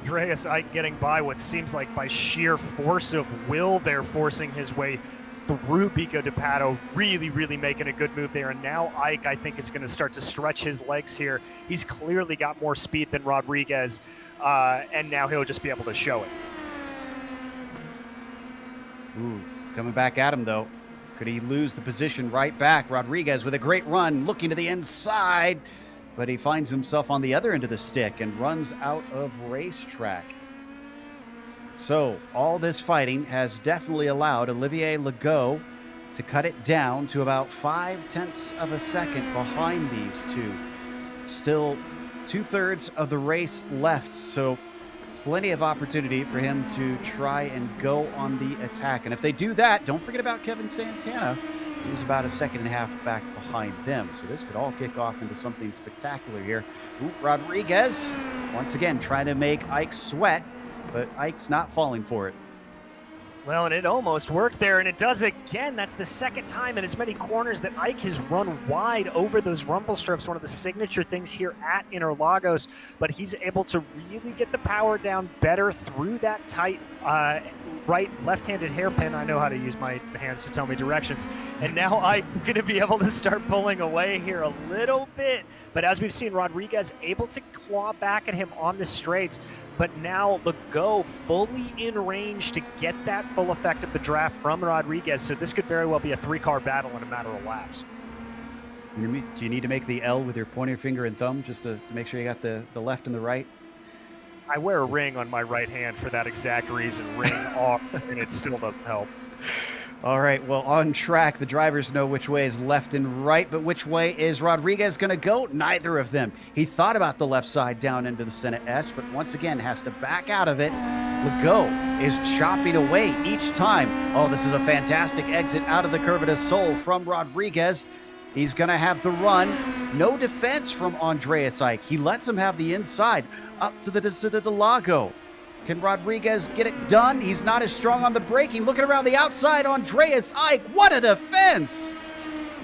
Andreas Ike getting by what seems like by sheer force of will. They're forcing his way through Pico de Pato, really making a good move there. And now Ike, I think, is going to start to stretch his legs here. He's clearly got more speed than Rodriguez, and now he'll just be able to show it. Ooh, he's coming back at him, though. Could he lose the position right back? Rodriguez with a great run, looking to the inside, but he finds himself on the other end of the stick and runs out of racetrack. So all this fighting has definitely allowed Olivier Legault to cut it down to about 0.5 of a second behind these two. Still 2/3 of the race left, so plenty of opportunity for him to try and go on the attack. And if they do that, don't forget about Kevin Santana, who's about 1.5 seconds back behind them. So this could all kick off into something spectacular here. Ooh, Rodriguez, once again, trying to make Ike sweat, but Ike's not falling for it. Well, and it almost worked there, and it does again. That's the 2nd time in as many corners that Ike has run wide over those rumble strips, one of the signature things here at Interlagos, but he's able to really get the power down better through that tight left-handed hairpin. I know how to use my hands to tell me directions. And now Ike's going to be able to start pulling away here a little bit. But as we've seen, Rodriguez able to claw back at him on the straights. But now Legault fully in range to get that full effect of the draft from Rodriguez. So this could very well be a 3-car battle in a matter of laps. Do you need to make the L with your pointer finger and thumb just to make sure you got the left and the right? I wear a ring on my right hand for that exact reason. Ring off, and it still doesn't help. All right, well, on track, the drivers know which way is left and right, but which way is Rodriguez going to go? Neither of them. He thought about the left side down into the Senna S, but once again has to back out of it. Legault is chopping away each time. Oh, this is a fantastic exit out of the Curva del Sol from Rodriguez. He's going to have the run. No defense from Andreas Ike. He lets him have the inside up to the Descida del Lago. Can Rodriguez get it done? He's not as strong on the braking. Looking around the outside, Andreas Ike. What a defense!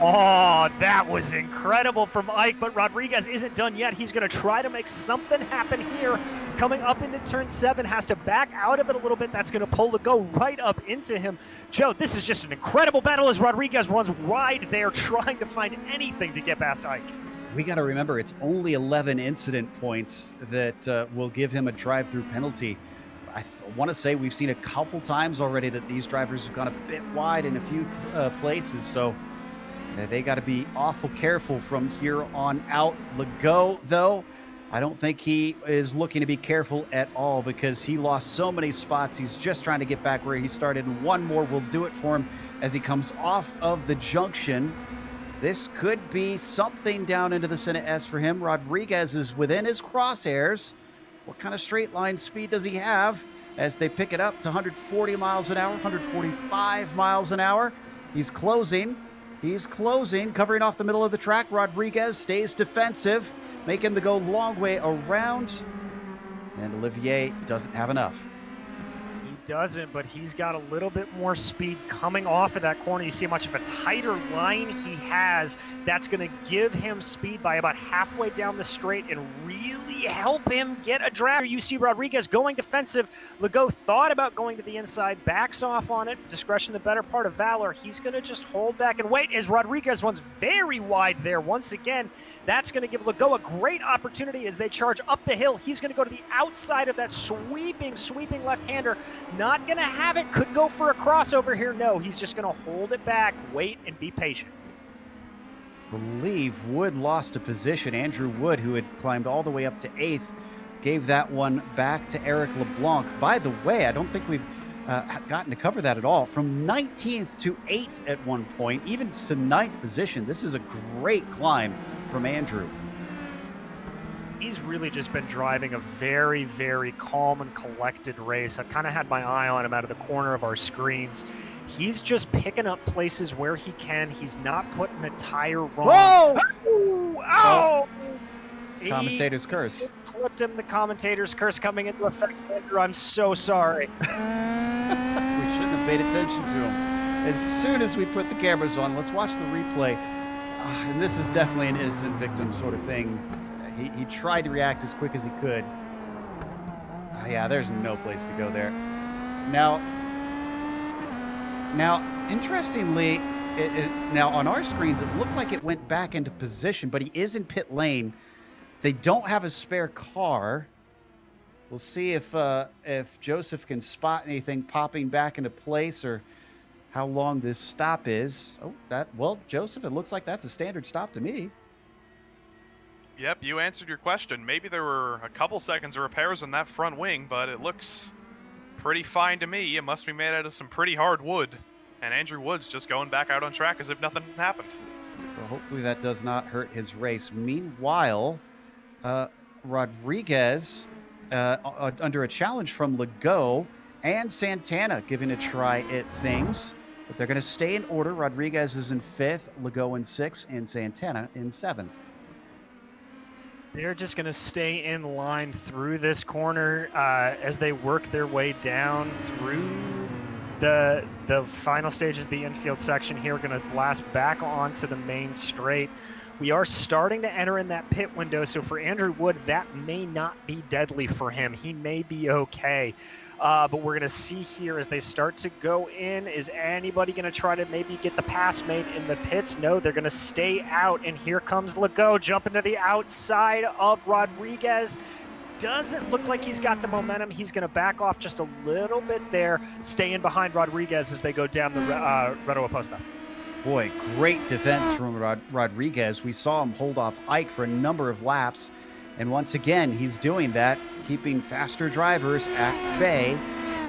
Oh, that was incredible from Ike, but Rodriguez isn't done yet. He's going to try to make something happen here. Coming up into turn 7, has to back out of it a little bit. That's going to pull Legault right up into him. Joe, this is just an incredible battle as Rodriguez runs wide there, trying to find anything to get past Ike. We got to remember, it's only 11 incident points that will give him a drive-through penalty. I want to say we've seen a couple times already that these drivers have gone a bit wide in a few places, so they got to be awful careful from here on out. Legault, though, I don't think he is looking to be careful at all because he lost so many spots. He's just trying to get back where he started, and one more will do it for him as he comes off of the junction. This could be something down into the Senna S for him. Rodriguez is within his crosshairs. What kind of straight line speed does he have as they pick it up to 140 miles an hour, 145 miles an hour? He's closing. He's closing, covering off the middle of the track. Rodriguez stays defensive, making the go long way around. And Olivier doesn't have enough. Doesn't, but he's got a little bit more speed coming off of that corner. You see how much of a tighter line he has. That's going to give him speed by about halfway down the straight and really help him get a draft. You see Rodriguez going defensive. Legault thought about going to the inside, backs off on it. Discretion, the better part of valor. He's going to just hold back and wait as Rodriguez runs very wide there once again. That's going to give Legault a great opportunity as they charge up the hill. He's going to go to the outside of that sweeping left-hander. Not going to have it. Could go for a crossover here. No, he's just going to hold it back, wait, and be patient. I believe Wood lost a position. Andrew Wood, who had climbed all the way up to 8th, gave that one back to Eric LeBlanc. By the way, I don't think we've gotten to cover that at all. From 19th to 8th at one point, even to 9th position. This is a great climb from Andrew. He's really just been driving a very, very calm and collected race. I've kind of had my eye on him out of the corner of our screens. He's just picking up places where he can. He's not putting a tire wrong. Whoa! Oh! Commentator's curse. He flipped him. The commentator's curse coming into effect. Andrew, I'm so sorry. We shouldn't have paid attention to him. As soon as we put the cameras on, let's watch the replay. And this is definitely an innocent victim sort of thing. He tried to react as quick as he could. Yeah, there's no place to go there. Now, interestingly, now on our screens, it looked like it went back into position, but he is in pit lane. They don't have a spare car. We'll see if Joseph can spot anything popping back into place or how long this stop is. Well, Joseph, it looks like that's a standard stop to me. Yep, you answered your question. Maybe there were a couple seconds of repairs on that front wing, but it looks pretty fine to me. It must be made out of some pretty hard wood. And Andrew Wood's just going back out on track as if nothing happened. Well, hopefully that does not hurt his race. Meanwhile, Rodriguez, under a challenge from Legault and Santana, giving a try at things. But they're going to stay in order. Rodriguez is in 5th, Legault in 6th, and Santana in 7th. They're just going to stay in line through this corner as they work their way down through the final stages of the infield section here. We're going to blast back onto the main straight. We are starting to enter in that pit window, so for Andrew Wood, that may not be deadly for him. He may be okay. But we're going to see here as they start to go in, is anybody going to try to maybe get the pass made in the pits? No, they're going to stay out, and here comes Legault jumping to the outside of Rodriguez. Doesn't look like he's got the momentum. He's going to back off just a little bit there, staying behind Rodriguez as they go down the Reto Oposta. Boy, great defense from Rodriguez. We saw him hold off Ike for a number of laps. And once again, he's doing that, keeping faster drivers at bay.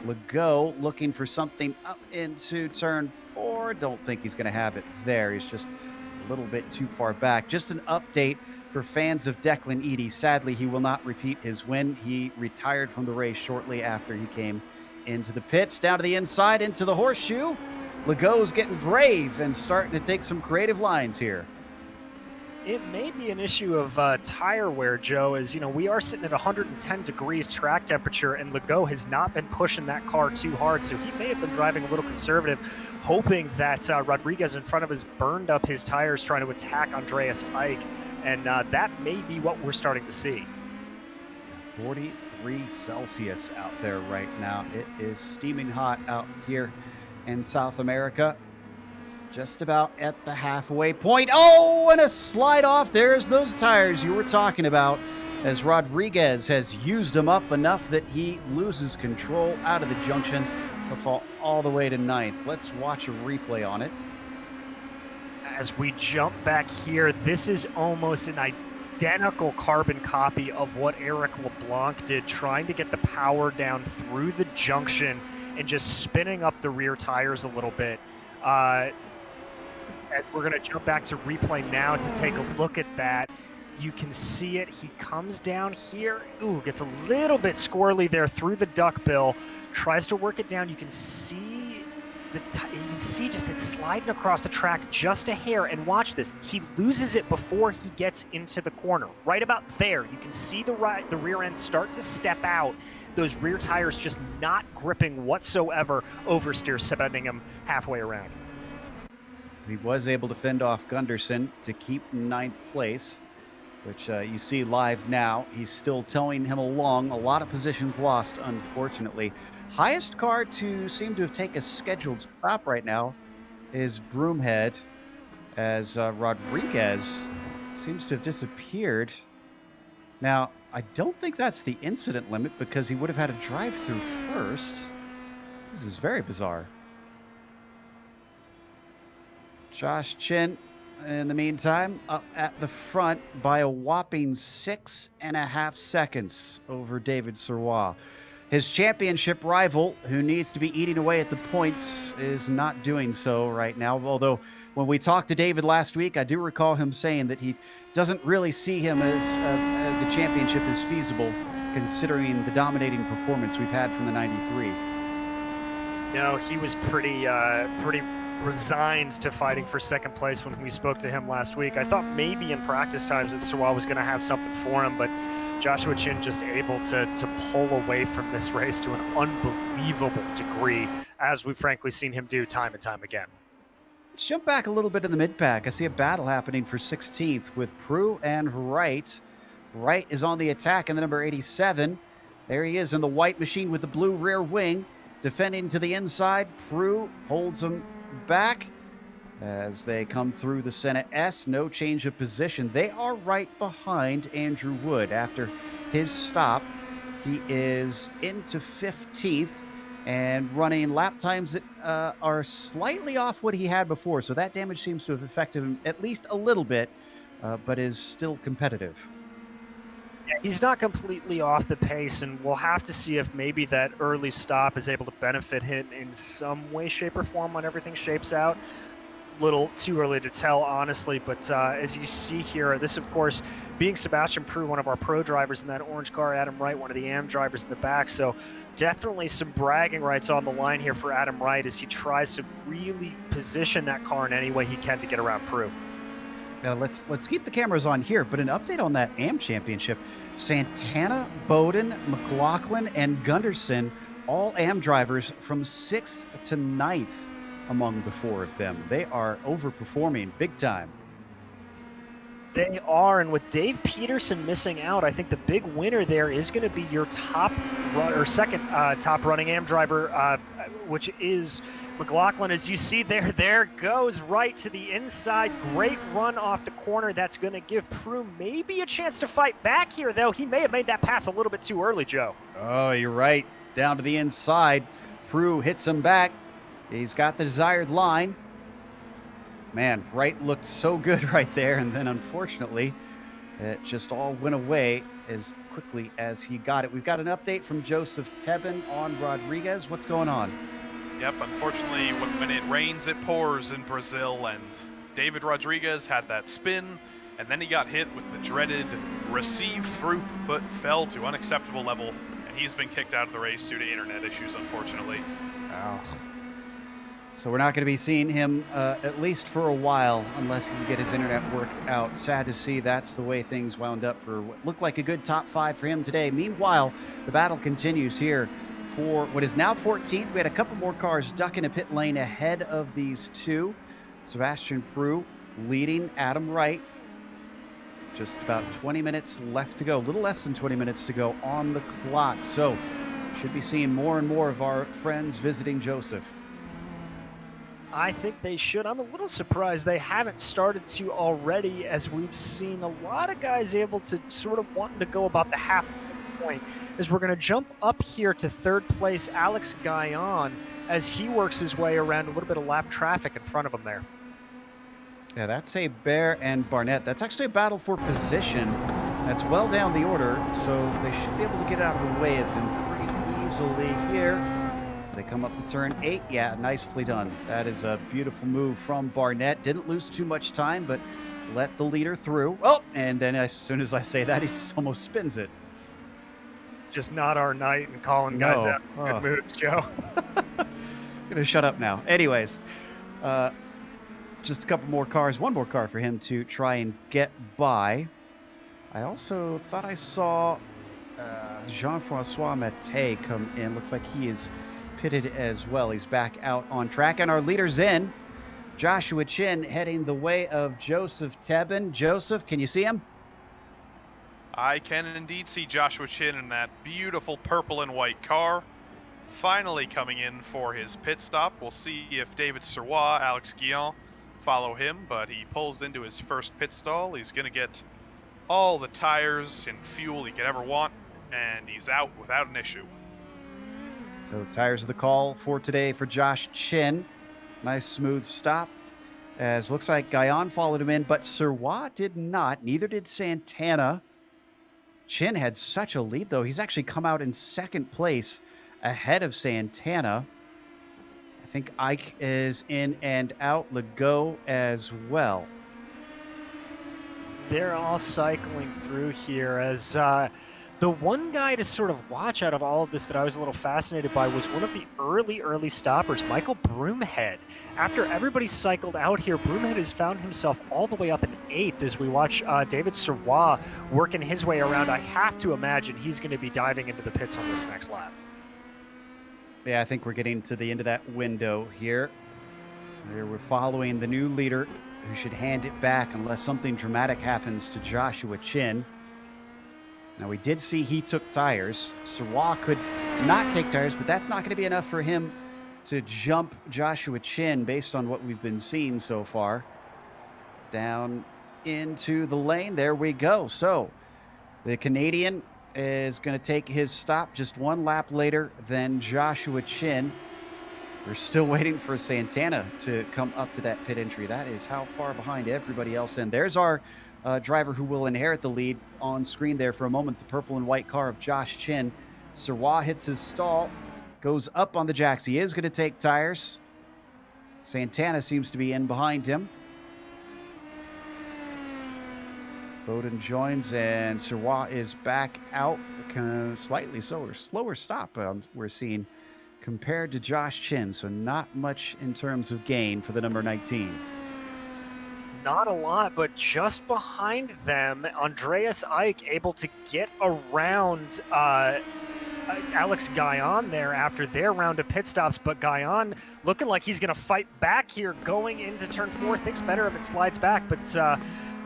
Legault looking for something up into turn 4. Don't think he's going to have it there. He's just a little bit too far back. Just an update for fans of Declan Eady. Sadly, he will not repeat his win. He retired from the race shortly after he came into the pits. Down to the inside, into the horseshoe. Legault's getting brave and starting to take some creative lines here. It may be an issue of tire wear, Joe, as we are sitting at 110 degrees track temperature, and Legault has not been pushing that car too hard, so he may have been driving a little conservative, hoping that Rodriguez in front of us burned up his tires trying to attack Andreas Ike, and that may be what we're starting to see. 43 Celsius out there right now. It is steaming hot out here in South America. Just about at the halfway point. Oh, and a slide off. There's those tires you were talking about, as Rodriguez has used them up enough that he loses control out of the junction to fall all the way to 9th. Let's watch a replay on it. As we jump back here, this is almost an identical carbon copy of what Eric LeBlanc did, trying to get the power down through the junction and just spinning up the rear tires a little bit. As we're going to jump back to replay now to take a look at that, you can see it. He comes down here. Ooh, gets a little bit squirrely there through the duckbill. Tries to work it down. You can see just it sliding across the track just a hair. And watch this. He loses it before he gets into the corner. Right about there, you can see the rear end start to step out. Those rear tires just not gripping whatsoever, oversteer, sending him halfway around. He was able to fend off Gunderson to keep 9th place, which you see live now. He's still towing him along. A lot of positions lost, unfortunately. Highest car to seem to have taken a scheduled stop right now is Broomhead, as Rodriguez seems to have disappeared. Now, I don't think that's the incident limit because he would have had a drive-through first. This is very bizarre. Josh Chin, in the meantime, up at the front by a whopping 6.5 seconds over David Serrois. His championship rival, who needs to be eating away at the points, is not doing so right now. Although, when we talked to David last week, I do recall him saying that he doesn't really see him as the championship is feasible, considering the dominating performance we've had from the 93. No, he was pretty resigned to fighting for second place when we spoke to him last week. I thought maybe in practice times that Sirwa was going to have something for him, but Joshua Chin just able to pull away from this race to an unbelievable degree, as we've frankly seen him do time and time again. Let's jump back a little bit in the mid-pack. I see a battle happening for 16th with Prue and Wright. Wright is on the attack in the number 87. There he is in the white machine with the blue rear wing. Defending to the inside, Prue holds him back as they come through the Senna S. No change of position. They are right behind Andrew Wood. After his stop, he is into 15th and running lap times that are slightly off what he had before. So that damage seems to have affected him at least a little bit, but is still competitive. Yeah, he's not completely off the pace, and we'll have to see if maybe that early stop is able to benefit him in some way, shape, or form when everything shapes out. Little too early to tell, honestly, but as you see here, this, of course, being Sebastian Prue, one of our pro drivers in that orange car, Adam Wright, one of the AM drivers in the back, so definitely some bragging rights on the line here for Adam Wright as he tries to really position that car in any way he can to get around Prue. Let's keep the cameras on here, but an update on that AM championship. Santana, Bowden, McLaughlin, and Gunderson, all AM drivers from 6th to 9th among the four of them. They are overperforming big time. They are, and with Dave Peterson missing out, I think the big winner there is going to be your second top running AM driver, which is McLaughlin. As you see there goes right to the inside. Great run off the corner. That's going to give Prue maybe a chance to fight back here, though. He may have made that pass a little bit too early, Joe. Oh, you're right. Down to the inside. Prue hits him back. He's got the desired line. Man, Wright looked so good right there, and then unfortunately, it just all went away as quickly as he got it. We've got an update from Joseph Tebben on Rodriguez. What's going on? Yep, unfortunately, when it rains, it pours in Brazil, and David Rodriguez had that spin, and then he got hit with the dreaded receive through, but fell to unacceptable level, and he's been kicked out of the race due to internet issues, unfortunately. Oh. So we're not going to be seeing him at least for a while unless he can get his internet worked out. Sad to see that's the way things wound up for what looked like a good top 5 for him today. Meanwhile, the battle continues here for what is now 14th. We had a couple more cars duck in a pit lane ahead of these two. Sebastian Prue leading Adam Wright. Just about 20 minutes left to go. A little less than 20 minutes to go on the clock. So should be seeing more and more of our friends visiting Joseph. I think they should. I'm a little surprised they haven't started to already, as we've seen a lot of guys able to sort of wanting to go about the half point. As we're going to jump up here to 3rd place, Alex Guyon, as he works his way around a little bit of lap traffic in front of him there. Yeah, that's a Bear and Barnett. That's actually a battle for position. That's well down the order, so they should be able to get out of the way of him pretty easily here. They come up to turn 8. Yeah, nicely done. That is a beautiful move from Barnett. Didn't lose too much time, but let the leader through. Oh, and then as soon as I say that, he almost spins it. Just not our night and calling guys out in good moods, Joe. Gonna shut up now. Anyways, just a couple more cars. One more car for him to try and get by. I also thought I saw Jean-Francois Matte come in. Looks like he is pitted as well. He's back out on track, and our leader's in. Joshua Chin heading the way of Joseph Tebben. Joseph, can you see him? I can indeed see Joshua Chin in that beautiful purple and white car. Finally coming in for his pit stop. We'll see if David Sirwa, Alex Guyon follow him, but he pulls into his first pit stall. He's going to get all the tires and fuel he could ever want, and he's out without an issue. So tires are the call for today for Josh Chin. Nice smooth stop. As looks like Guyon followed him in, but Sirwa did not. Neither did Santana. Chin had such a lead, though. He's actually come out in 2nd place ahead of Santana. I think Ike is in and out. Legault as well. They're all cycling through here as The one guy to sort of watch out of all of this that I was a little fascinated by was one of the early stoppers, Michael Broomhead. After everybody cycled out here, Broomhead has found himself all the way up in 8th as we watch David Serrois working his way around. I have to imagine he's going to be diving into the pits on this next lap. Yeah, I think we're getting to the end of that window here. Here we're following the new leader who should hand it back unless something dramatic happens to Joshua Chin. Now, we did see he took tires. Serrois could not take tires, but that's not going to be enough for him to jump Joshua Chin based on what we've been seeing so far. Down into the lane. There we go. So the Canadian is going to take his stop just one lap later than Joshua Chin. We're still waiting for Santana to come up to that pit entry. That is how far behind everybody else. And there's our driver who will inherit the lead on screen there for a moment, the purple and white car of Josh Chin. Serrois hits his stall, goes up on the jacks. He is going to take tires. Santana seems to be in behind him. Bowden joins, and Serrois is back out. Slightly slower stop we're seeing compared to Josh Chin, so not much in terms of gain for the number 19. Not a lot, but just behind them, Andreas Eick able to get around Alex Guyon there after their round of pit stops, but Guyon looking like he's going to fight back here going into turn 4. Thinks better if it slides back, but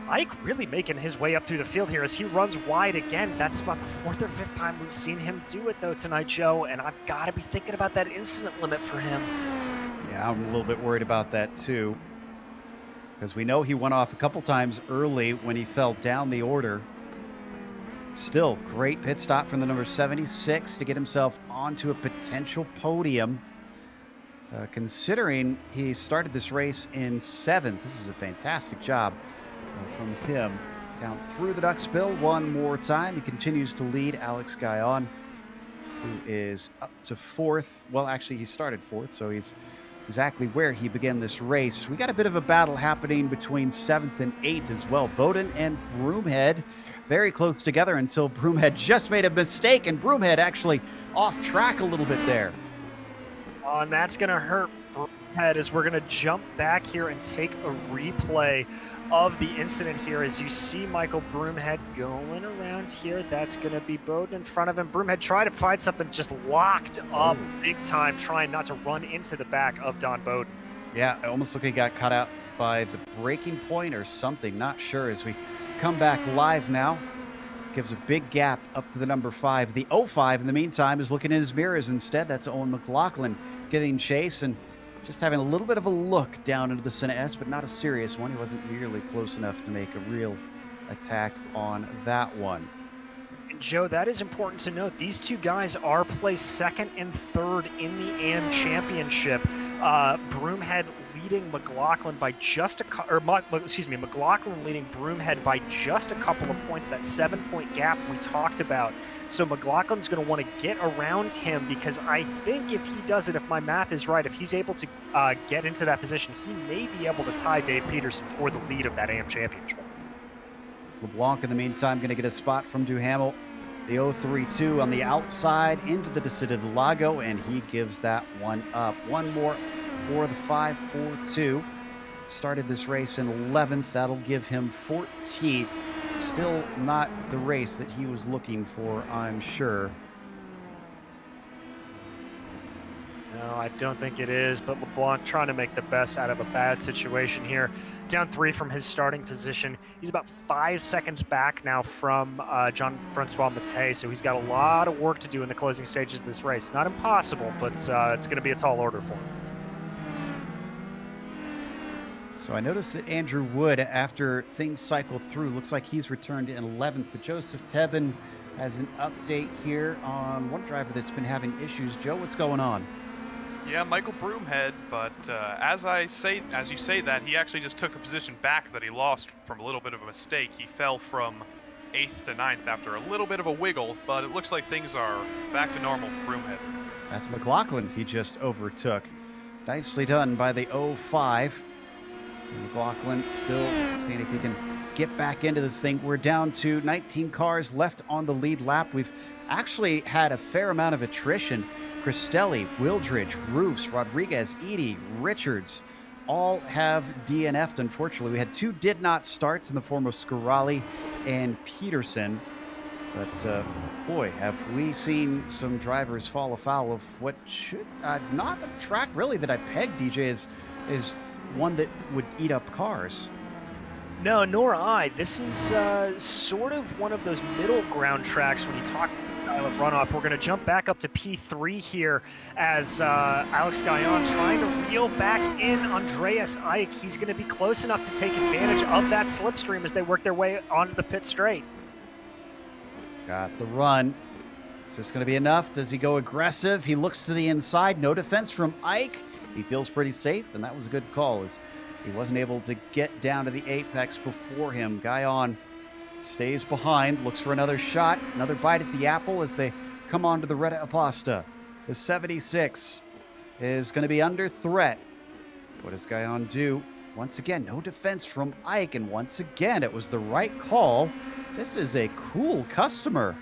Eick really making his way up through the field here as he runs wide again. That's about the 4th or 5th time we've seen him do it, though, tonight, Joe, and I've got to be thinking about that incident limit for him. Yeah, I'm a little bit worried about that, too, because we know he went off a couple times early when he fell down the order. Still, great pit stop from the number 76 to get himself onto a potential podium. Considering he started this race in 7th, this is a fantastic job from him. Down through the duck spill one more time. He continues to lead Alex Guyon, who is up to 4th. Well, actually, he started 4th, so he's exactly where he began this race. We got a bit of a battle happening between 7th and 8th as well. Bowden and Broomhead very close together until Broomhead just made a mistake, and Broomhead actually off track a little bit there. And that's going to hurt Broomhead as we're going to jump back here and take a replay of the incident here as you see Michael Broomhead going around here. That's going to be Bowden in front of him. Broomhead tried to find something, just locked up big time, trying not to run into the back of Don Bowden. Yeah, it almost looked like he got caught out by the braking point or something. Not sure. As we come back live now, gives a big gap up to the number 5. The 05 in the meantime is looking in his mirrors instead. That's Owen McLaughlin getting chase and just having a little bit of a look down into the Senna S, but not a serious one. He wasn't nearly close enough to make a real attack on that one. And Joe, that is important to note. These two guys are placed 2nd and 3rd in the AM Championship. Broomhead leading McLaughlin by just McLaughlin leading Broomhead by just a couple of points. That 7-point gap we talked about. So McLaughlin's going to want to get around him because I think if he does it, if my math is right, if he's able to get into that position, he may be able to tie Dave Peterson for the lead of that AM Championship. LeBlanc, in the meantime, going to get a spot from Duhamel. The 032 on the outside into the Descida del Lago, and he gives that one up. One more for the 542. Started this race in 11th. That'll give him 14th. Still not the race that he was looking for, I'm sure. No, I don't think it is, but LeBlanc trying to make the best out of a bad situation here. Down 3 from his starting position. He's about 5 seconds back now from Jean-Francois Mattei, so he's got a lot of work to do in the closing stages of this race. Not impossible, but it's going to be a tall order for him. So I noticed that Andrew Wood, after things cycled through, looks like he's returned in 11th. But Joseph Tebben has an update here on one driver that's been having issues. Joe, what's going on? Yeah, Michael Broomhead, but as you say that, he actually just took the position back that he lost from a little bit of a mistake. He fell from 8th to 9th after a little bit of a wiggle, but it looks like things are back to normal for Broomhead. That's McLaughlin he just overtook. Nicely done by the 05. McLaughlin still seeing if he can get back into this thing. We're down to 19 cars left on the lead lap. We've actually had a fair amount of attrition. Cristelli, Wildridge, Roofs, Rodriguez, Edie, Richards all have DNF'd, unfortunately. We had 2 did not starts in the form of Scarali and Peterson. But boy, have we seen some drivers fall afoul of what should not a track really that I pegged, DJ, is one that would eat up cars. No, nor I. This is sort of one of those middle ground tracks when you talk style of runoff. We're going to jump back up to P3 here as Alex Gaillon trying to reel back in Andreas Eick. He's going to be close enough to take advantage of that slipstream as they work their way onto the pit straight. Got the run. Is this going to be enough? Does he go aggressive? He looks to the inside. No defense from Eick. He feels pretty safe, and that was a good call as he wasn't able to get down to the apex before him. Gaillon stays behind, looks for another shot, another bite at the apple as they come onto the Retta Aposta. The 76 is going to be under threat. What does Gaillon do? Once again, no defense from Eick, and once again, it was the right call. This is a cool customer.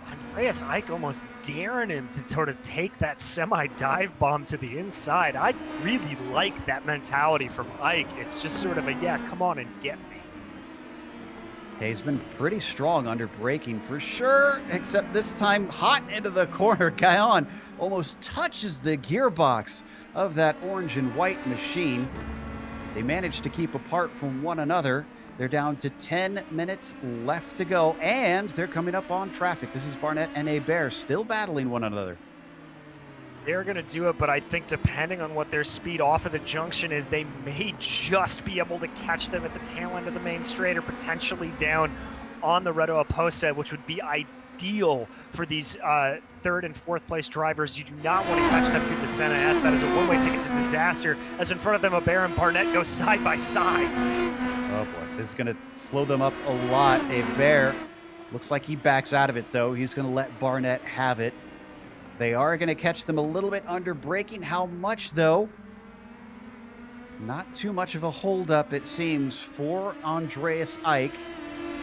Andreas Eick almost daring him to sort of take that semi-dive bomb to the inside. I really like that mentality from Eick. It's just sort of a, yeah, come on and get me. He's been pretty strong under braking for sure, except this time hot into the corner. Gaillon almost touches the gearbox of that orange and white machine. They managed to keep apart from one another. They're down to 10 minutes left to go, and they're coming up on traffic. This is Barnett and Hebert still battling one another. They're going to do it, but I think depending on what their speed off of the junction is, they may just be able to catch them at the tail end of the main straight or potentially down on the Retta Aposta, which would be ideal for these third and fourth place drivers. You do not want to catch them through the Senna S. That is a one-way ticket to disaster, as in front of them, Hebert and Barnett go side by side. Oh boy, this is going to slow them up a lot. Hebert looks like he backs out of it, though. He's going to let Barnett have it. They are going to catch them a little bit under braking. How much, though? Not too much of a holdup, it seems, for Andreas Eick.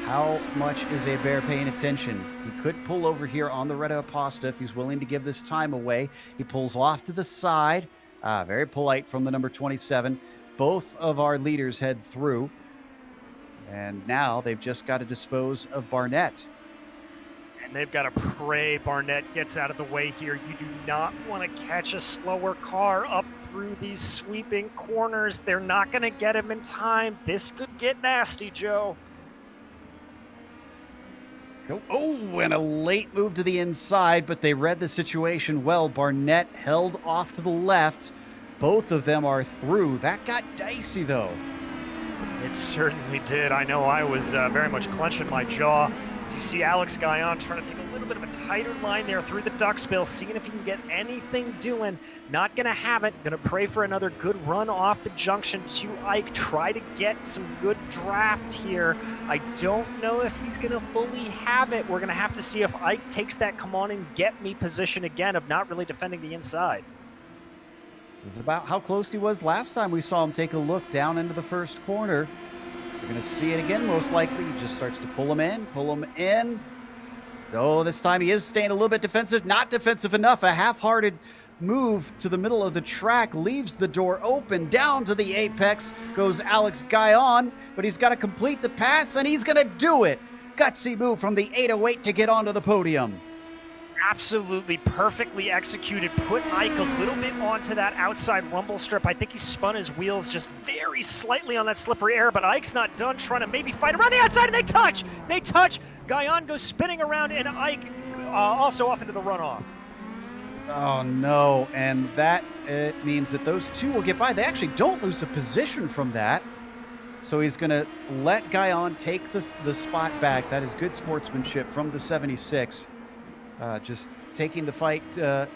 How much is Hebert paying attention? He could pull over here on the Retta Aposta if he's willing to give this time away. He pulls off to the side. Very polite from the number 27. Both of our leaders head through. And now they've just got to dispose of Barnett. And they've got to pray Barnett gets out of the way here. You do not want to catch a slower car up through these sweeping corners. They're not going to get him in time. This could get nasty, Joe. Oh, and a late move to the inside, but they read the situation well. Barnett held off to the left. Both of them are through. That got dicey, though. It certainly did. I know I was very much clenching my jaw. As you see Alex Gaillon trying to take a little bit of a tighter line there through the duckspill, seeing if he can get anything doing. Not going to have it. Going to pray for another good run off the junction to Eick. Try to get some good draft here. I don't know if he's going to fully have it. We're going to have to see if Eick takes that come on and get me position again of not really defending the inside. It's about how close he was last time we saw him take a look down into the first corner. We're going to see it again, most likely. He just starts to pull him in. Oh, this time he is staying a little bit defensive. Not defensive enough. A half-hearted move to the middle of the track leaves the door open. Down to the apex goes Alex Gaillon, but he's got to complete the pass, and he's going to do it. Gutsy move from the 808 to get onto the podium. Absolutely perfectly executed. Put Eick a little bit onto that outside rumble strip. I think he spun his wheels just very slightly on that slippery air, but Eick's not done trying to maybe fight around the outside, and they touch! They touch! Gaillon goes spinning around, and Eick also off into the runoff. Oh, no, and that means that those two will get by. They actually don't lose a position from that. So he's going to let Gaillon take the spot back. That is good sportsmanship from the 76. Just taking the fight to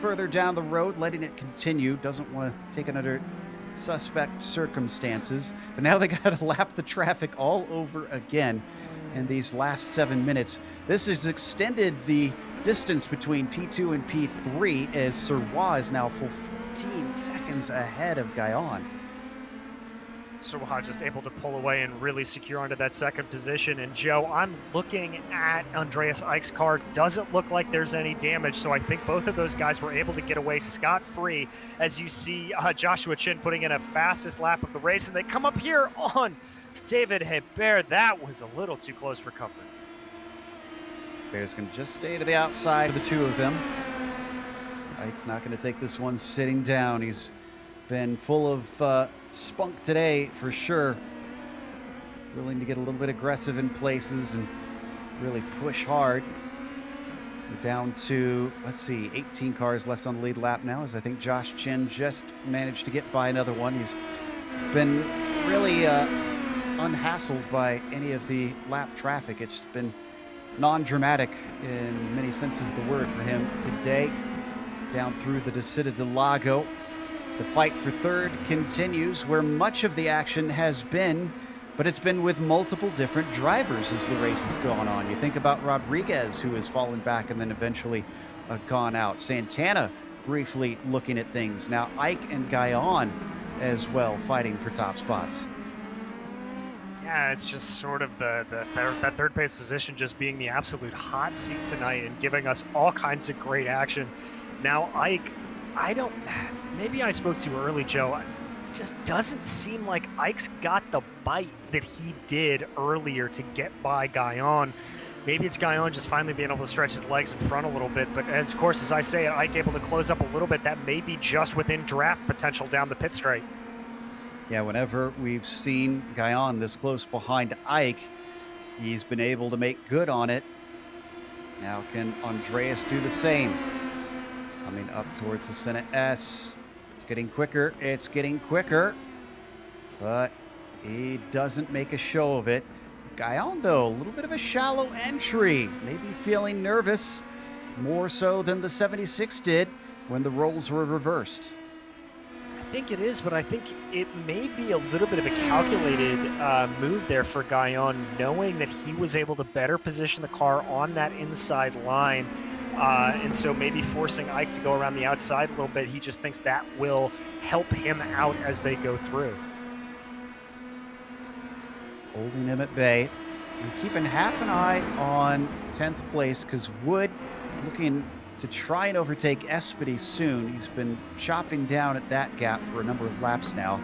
further down the road, letting it continue. Doesn't want to take it under suspect circumstances. But now they got to lap the traffic all over again in these last 7 minutes. This has extended the distance between P2 and P3 as Serrois is now full 14 seconds ahead of Gaillon. Suha just able to pull away and really secure onto that second position. And Joe, I'm looking at Andreas Eich's car. Doesn't look like there's any damage, so I think both of those guys were able to get away scot-free. As you see Joshua Chin putting in a fastest lap of the race, and they come up here on David Hebert. That was a little too close for comfort. Bears can just stay to the outside of the two of them. Ike's not going to take this one sitting down. He's been full of spunk today for sure. Willing to get a little bit aggressive in places and really push hard. We're down to, let's see, 18 cars left on the lead lap now, as I think Josh Chin just managed to get by another one. He's been really unhassled by any of the lap traffic. It's been non-dramatic in many senses of the word for him today. Down through the Descida del Lago. The fight for third continues, where much of the action has been, but it's been with multiple different drivers as the race has gone on. You think about Rodriguez, who has fallen back and then eventually gone out. Santana briefly looking at things. Now Ike and Gaillon as well fighting for top spots. Yeah, it's just sort of that third place position just being the absolute hot seat tonight and giving us all kinds of great action. Now, Ike, maybe I spoke too early, Joe. It just doesn't seem like Ike's got the bite that he did earlier to get by Gaillon. Maybe it's Gaillon just finally being able to stretch his legs in front a little bit, but of course, as I say, Ike able to close up a little bit. That may be just within draft potential down the pit straight. Yeah, whenever we've seen Gaillon this close behind Ike, he's been able to make good on it. Now can Andreas do the same? Coming up towards the Senna S. It's getting quicker. It's getting quicker. But he doesn't make a show of it. Gaillon, though, a little bit of a shallow entry. Maybe feeling nervous. More so than the 76 did when the roles were reversed. I think it is, but I think it may be a little bit of a calculated move there for Gaillon, knowing that he was able to better position the car on that inside line. And so maybe forcing Ike to go around the outside a little bit. He just thinks that will help him out as they go through. Holding him at bay and keeping half an eye on 10th place, because Wood looking to try and overtake Espedy soon. He's been chopping down at that gap for a number of laps now.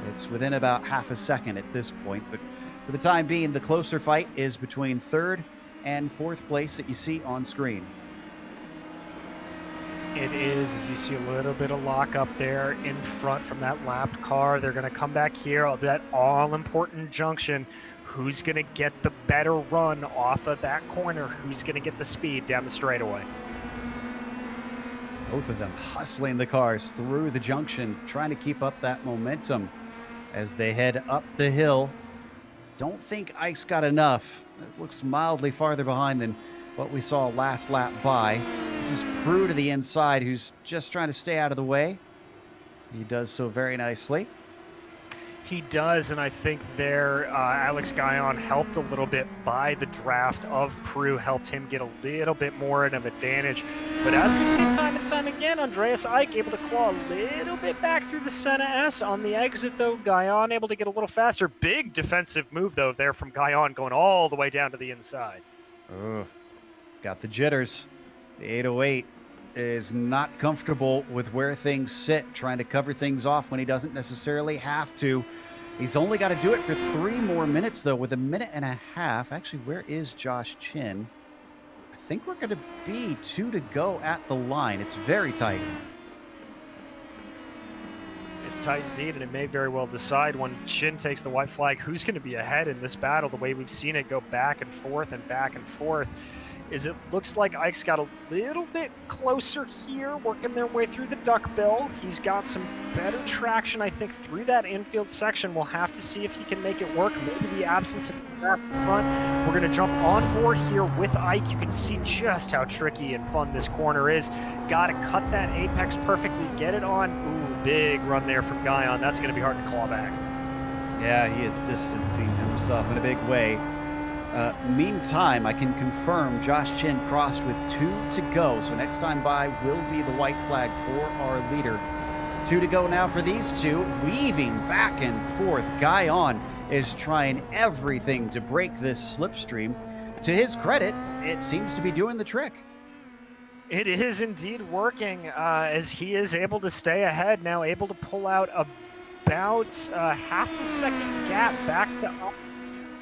It's within about half a second at this point, but for the time being, the closer fight is between third and fourth place that you see on screen. It is, as you see a little bit of lock up there in front from that lapped car. They're going to come back here, that all-important junction. Who's going to get the better run off of that corner? Who's going to get the speed down the straightaway? Both of them hustling the cars through the junction, trying to keep up that momentum as they head up the hill. Don't think Ike's got enough. It looks mildly farther behind than what we saw last lap by. This is Prue to the inside, who's just trying to stay out of the way. He does so very nicely. He does, and I think there Alex Gaillon helped a little bit by the draft of Prue, helped him get a little bit more of an advantage. But as we've seen time and time again, Andreas Ike able to claw a little bit back through the Senna S. On the exit, though, Gaillon able to get a little faster. Big defensive move, though, there from Gaillon, going all the way down to the inside. Oh, he's got the jitters. The 808 is not comfortable with where things sit, trying to cover things off when he doesn't necessarily have to. He's only got to do it for 3 more minutes, though, with a minute and a half. Actually, where is Josh Chin? I think we're going to be 2 to go at the line. It's very tight. It's tight indeed, and it may very well decide when Chin takes the white flag who's going to be ahead in this battle. The way we've seen it go back and forth and back and forth is it looks like Ike's got a little bit closer here, working their way through the duckbill. He's got some better traction, I think, through that infield section. We'll have to see if he can make it work. Maybe the absence of that front. We're going to jump on board here with Ike. You can see just how tricky and fun this corner is. Got to cut that apex perfectly, get it on. Ooh, big run there from Gaillon. That's going to be hard to claw back. Yeah, he is distancing himself in a big way. Meantime, I can confirm Josh Chin crossed with 2 to go. So next time by will be the white flag for our leader. 2 to go now for these two, weaving back and forth. Guyon is trying everything to break this slipstream. To his credit, it seems to be doing the trick. It is indeed working, as he is able to stay ahead now, able to pull out about half a second gap back to up,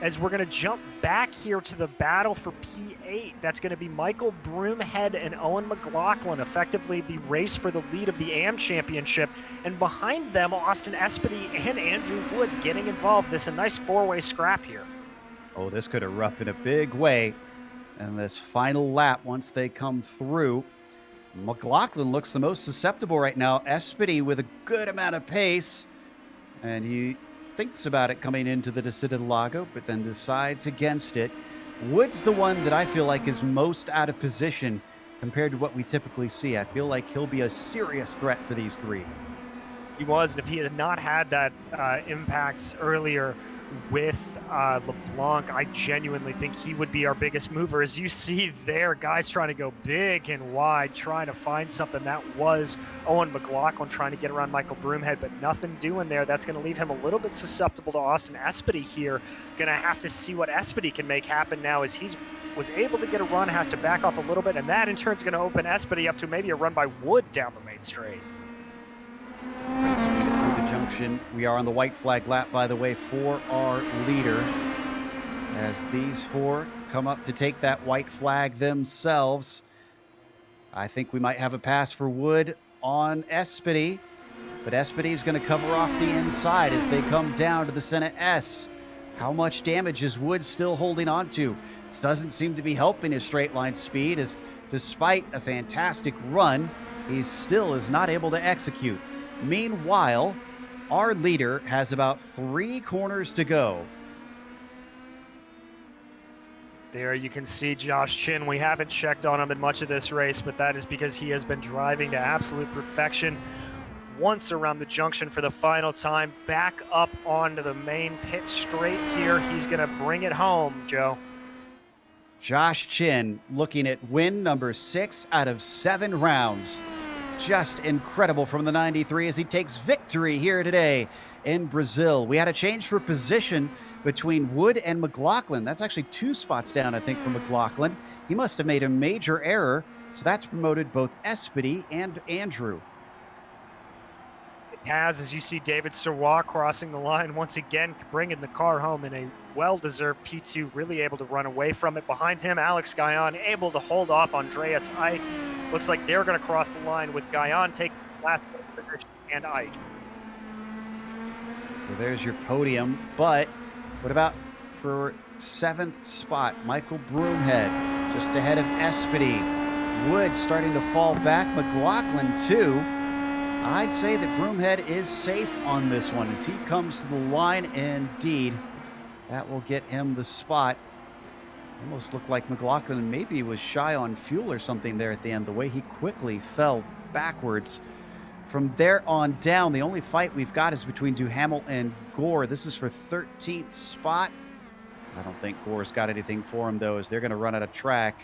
as we're going to jump back here to the battle for P8. That's going to be Michael Broomhead and Owen McLaughlin, effectively the race for the lead of the AM Championship. And behind them, Austin Espedy and Andrew Wood getting involved. This is a nice four-way scrap here. Oh, this could erupt in a big way. And this final lap, once they come through, McLaughlin looks the most susceptible right now. Espedy with a good amount of pace. And he thinks about it coming into the Decided Lago, but then decides against it. Wood's the one that I feel like is most out of position compared to what we typically see. I feel like he'll be a serious threat for these three. He was, and if he had not had that impacts earlier with LeBlanc, I genuinely think he would be our biggest mover. As you see there, guys trying to go big and wide, trying to find something. That was Owen McLaughlin trying to get around Michael Broomhead, but nothing doing there. That's going to leave him a little bit susceptible to Austin Espedy here. Going to have to see what Espedy can make happen now, as he's was able to get a run, has to back off a little bit, and that in turn is going to open Espedy up to maybe a run by Wood down the main straight. Through the junction. We are on the white flag lap, by the way, for our leader. As these four come up to take that white flag themselves. I think we might have a pass for Wood on Espedy, but Espedy is going to cover off the inside as they come down to the Senna S. How much damage is Wood still holding on to? It doesn't seem to be helping his straight line speed, as despite a fantastic run, he still is not able to execute. Meanwhile, our leader has about 3 corners to go. There you can see Josh Chin. We haven't checked on him in much of this race, but that is because he has been driving to absolute perfection. Once around the junction for the final time, back up onto the main pit straight here. He's going to bring it home, Joe. Josh Chin looking at win number 6 out of 7 rounds. Just incredible from the 93 as he takes victory here today in Brazil. We had a change for position between Wood and McLaughlin. That's actually 2 spots down, I think, for McLaughlin. He must have made a major error, so that's promoted both Espedy and Andrew. It has, as you see David Sirwa crossing the line once again, bringing the car home in a well-deserved P2, really able to run away from it. Behind him, Alex Guyon able to hold off Andreas Ike. Looks like they're going to cross the line with Guyon taking the last position and Ike. So there's your podium, but what about for 7th spot? Michael Broomhead just ahead of Espedy. Wood starting to fall back. McLaughlin too. I'd say that Broomhead is safe on this one as he comes to the line. Indeed, that will get him the spot. Almost looked like McLaughlin maybe was shy on fuel or something there at the end, the way he quickly fell backwards. From there on down, the only fight we've got is between Duhamel and Gore. This is for 13th spot. I don't think Gore's got anything for him, though, as they're going to run out of track.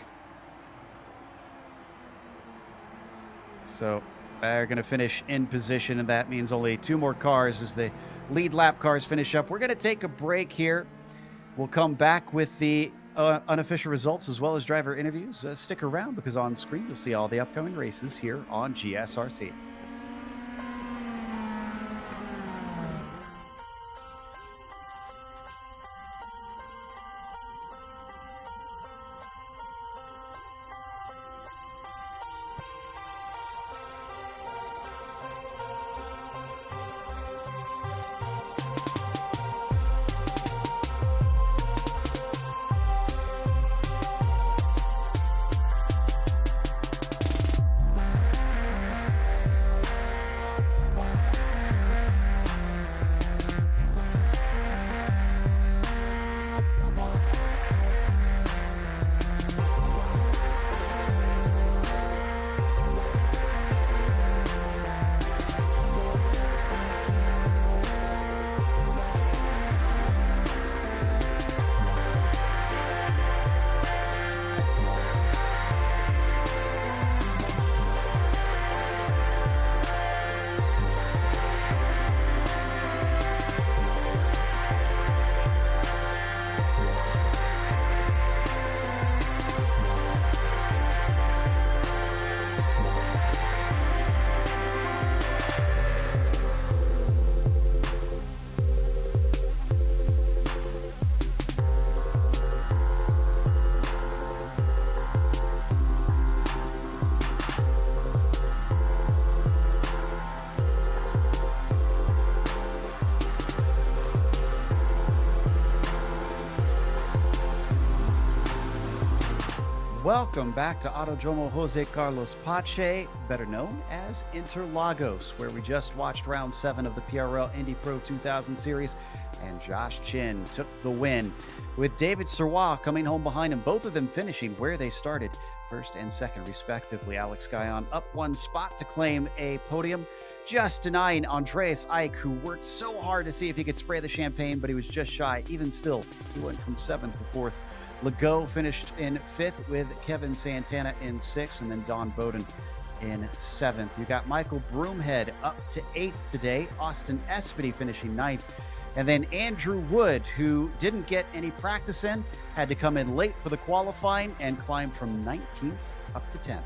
So they're going to finish in position, and that means only 2 more cars as the lead lap cars finish up. We're going to take a break here. We'll come back with the unofficial results as well as driver interviews. Stick around, because on screen you'll see all the upcoming races here on GSRC. Welcome back to Autódromo Jose Carlos Pache, better known as Interlagos, where we just watched round 7 of the PRL Indy Pro 2000 series, and Josh Chin took the win, with David Serrois coming home behind him, both of them finishing where they started, first and second respectively. Alex Guyon up one spot to claim a podium, just denying Andreas Eick, who worked so hard to see if he could spray the champagne, but he was just shy. Even still, he went from 7th to 4th. Legault finished in 5th with Kevin Santana in 6th, and then Don Bowden in 7th. You got Michael Broomhead up to 8th today, Austin Espedy finishing 9th, and then Andrew Wood, who didn't get any practice in, had to come in late for the qualifying and climb from 19th up to 10th.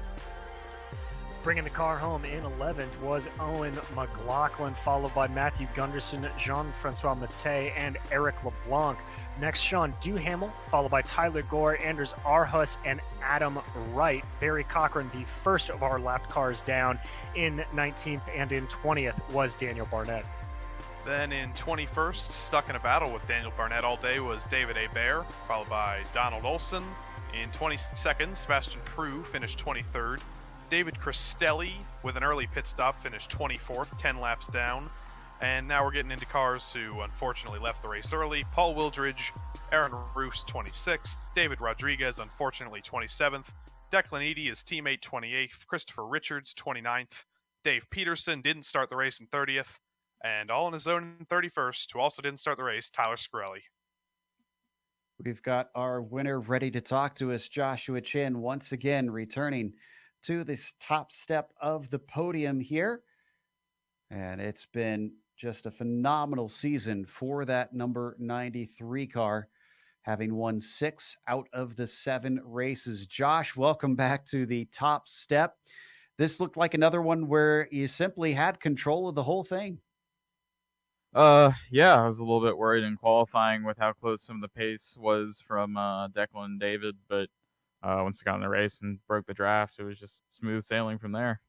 Bringing the car home in 11th was Owen McLaughlin, followed by Matthew Gunderson, Jean-Francois Mattei, and Eric LeBlanc. Next, Sean Duhamel, followed by Tyler Gore, Anders Arhus, and Adam Wright. Barry Cochran, the first of our lapped cars down in 19th, and in 20th was Daniel Barnett. Then in 21st, stuck in a battle with Daniel Barnett all day, was David Hebert, followed by Donald Olson. In 22nd, Sebastian Prue finished 23rd. David Cristelli, with an early pit stop, finished 24th, 10 laps down. And now we're getting into cars who unfortunately left the race early. Paul Wildridge, Aaron Roos 26th, David Rodriguez unfortunately 27th, Declan Eady, his teammate 28th, Christopher Richards 29th, Dave Peterson didn't start the race in 30th, and all on his own in 31st, who also didn't start the race, Tyler Scarelli. We've got our winner ready to talk to us, Joshua Chin, once again returning to this top step of the podium here. And it's been just a phenomenal season for that number 93 car, having won 6 out of the 7 races. Josh, welcome back to the top step. This looked like another one where you simply had control of the whole thing. Yeah, I was a little bit worried in qualifying with how close some of the pace was from Declan and David, but once I got in the race and broke the draft, it was just smooth sailing from there.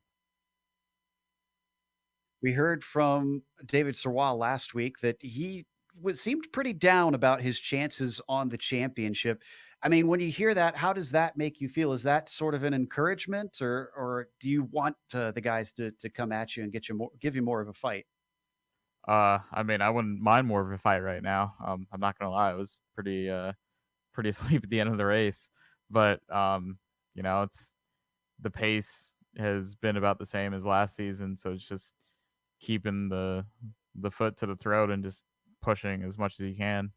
We heard from David Serrois last week that he seemed pretty down about his chances on the championship. I mean, when you hear that, how does that make you feel? Is that sort of an encouragement, or do you want the guys to come at you and give you more of a fight? I mean, I wouldn't mind more of a fight right now. I'm not gonna lie, I was pretty asleep at the end of the race, but it's the pace has been about the same as last season, so it's just keeping the foot to the throat and just pushing as much as you can.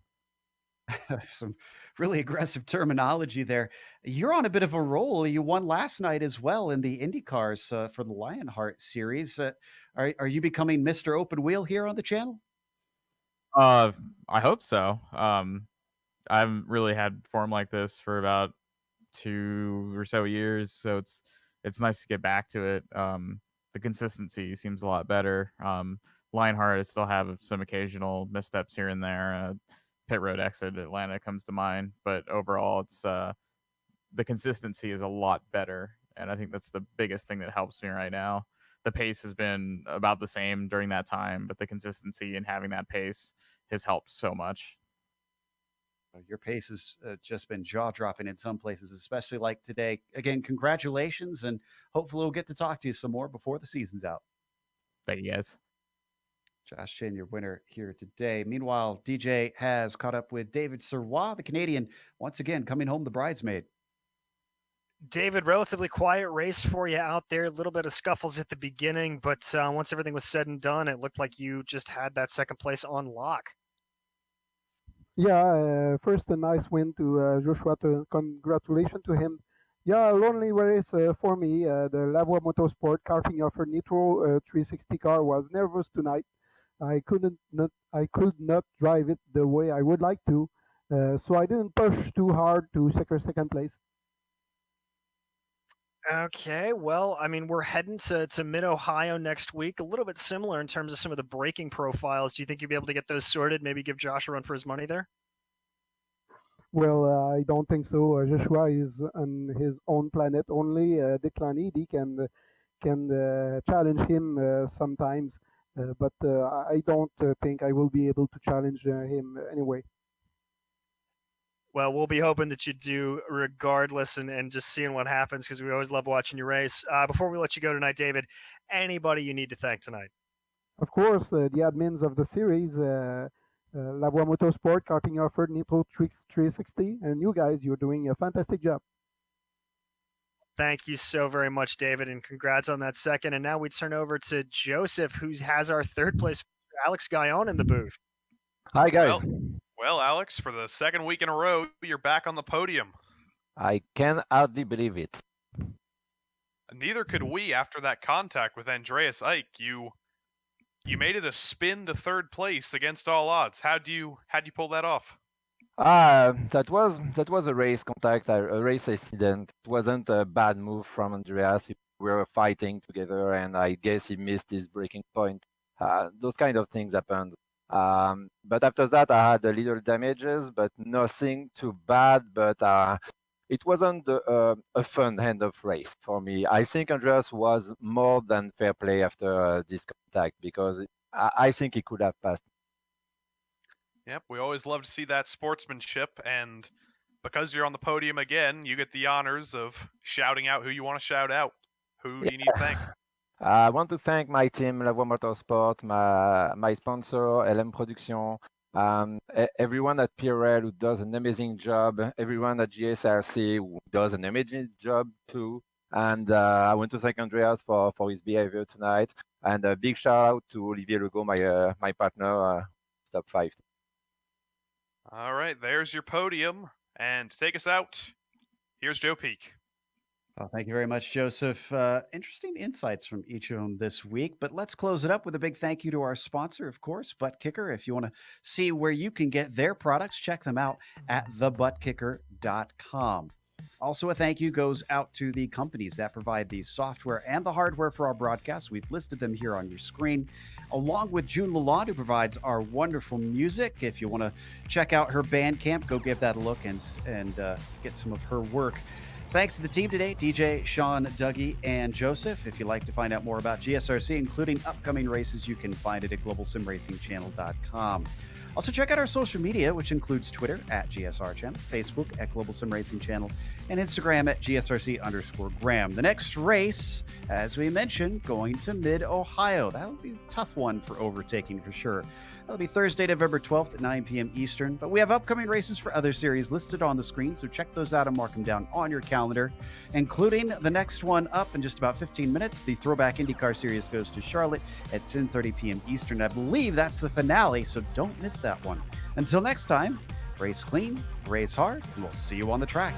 Some really aggressive terminology there. You're on a bit of a roll. You won last night as well in the Indy cars for the Lionheart series. Are you becoming Mr. Open Wheel here on the channel? I hope so. I haven't really had form like this for about 2 or so years, so it's nice to get back to it. The consistency seems a lot better. Lionheart, I still have some occasional missteps here and there. Pit road exit at Atlanta comes to mind, but overall, it's the consistency is a lot better, and I think that's the biggest thing that helps me right now. The pace has been about the same during that time, but the consistency and having that pace has helped so much. Your pace has just been jaw-dropping in some places, especially like today. Again, congratulations, and hopefully we'll get to talk to you some more before the season's out. Thank you, guys. Josh Chin, your winner here today. Meanwhile, DJ has caught up with David Serrois, the Canadian, once again coming home the bridesmaid. David, relatively quiet race for you out there. A little bit of scuffles at the beginning, but once everything was said and done, it looked like you just had that second place on lock. Yeah, first a nice win to Joshua. Congratulations to him. Yeah, lonely race for me. The Lavoie Motorsport karting offer Nitro 360 car was nervous tonight. I could not drive it the way I would like to, so I didn't push too hard to secure second place. Okay, well, I mean, we're heading to Mid-Ohio next week. A little bit similar in terms of some of the braking profiles. Do you think you'll be able to get those sorted? Maybe give Josh a run for his money there? Well, I don't think so. Joshua is on his own planet only. Declan Eady can challenge him sometimes, but I don't think I will be able to challenge him anyway. Well, we'll be hoping that you do regardless and just seeing what happens because we always love watching you race. Before we let you go tonight, David, anybody you need to thank tonight? Of course, the admins of the series, La Voix Motorsport, Karting Offer, Nitro 360, and you guys, you're doing a fantastic job. Thank you so very much, David, and congrats on that second. And now we turn over to Joseph, who has our third place, Alex Gaillon, in the booth. Hi, guys. Well, Alex, for the second week in a row, you're back on the podium. I can hardly believe it. Neither could we after that contact with Andreas Ike. You made it a spin to third place against all odds. How'd you pull that off? That was a race contact, a race accident. It wasn't a bad move from Andreas. We were fighting together, and I guess he missed his braking point. Those kind of things happened. But after that, I had a little damages, but nothing too bad. But it wasn't a fun end of race for me. I think Andreas was more than fair play after this contact because I think he could have passed. Yep, we always love to see that sportsmanship, and because you're on the podium again, you get the honors of shouting out who you want to shout out. Who do you need to thank? I want to thank my team, La Voix Motorsport, my sponsor, LM Production, everyone at PRL who does an amazing job, everyone at GSRC who does an amazing job too. And I want to thank Andreas for his behavior tonight. And a big shout out to Olivier Legault, my partner, top 5. All right, there's your podium. And to take us out, here's Joe Peak. Well, thank you very much, Joseph. Interesting insights from each of them this week, but let's close it up with a big thank you to our sponsor, of course, ButtKicker. If you want to see where you can get their products, check them out at thebuttkicker.com. Also, a thank you goes out to the companies that provide the software and the hardware for our broadcasts. We've listed them here on your screen, along with June Lalonde, who provides our wonderful music. If you want to check out her Bandcamp, go give that a look and get some of her work. Thanks to the team today, DJ, Sean, Dougie, and Joseph. If you'd like to find out more about GSRC, including upcoming races, you can find it at globalsimracingchannel.com. Also, check out our social media, which includes Twitter at GSR Channel, Facebook at Global Sim Racing Channel, and Instagram at GSRC_Graham. The next race, as we mentioned, going to Mid-Ohio. That'll be a tough one for overtaking for sure. That'll be Thursday, November 12th at 9 p.m. Eastern. But we have upcoming races for other series listed on the screen, so check those out and mark them down on your calendar, including the next one up in just about 15 minutes. The Throwback IndyCar Series goes to Charlotte at 10:30 p.m. Eastern. I believe that's the finale, so don't miss that one. Until next time, race clean, race hard, and we'll see you on the track.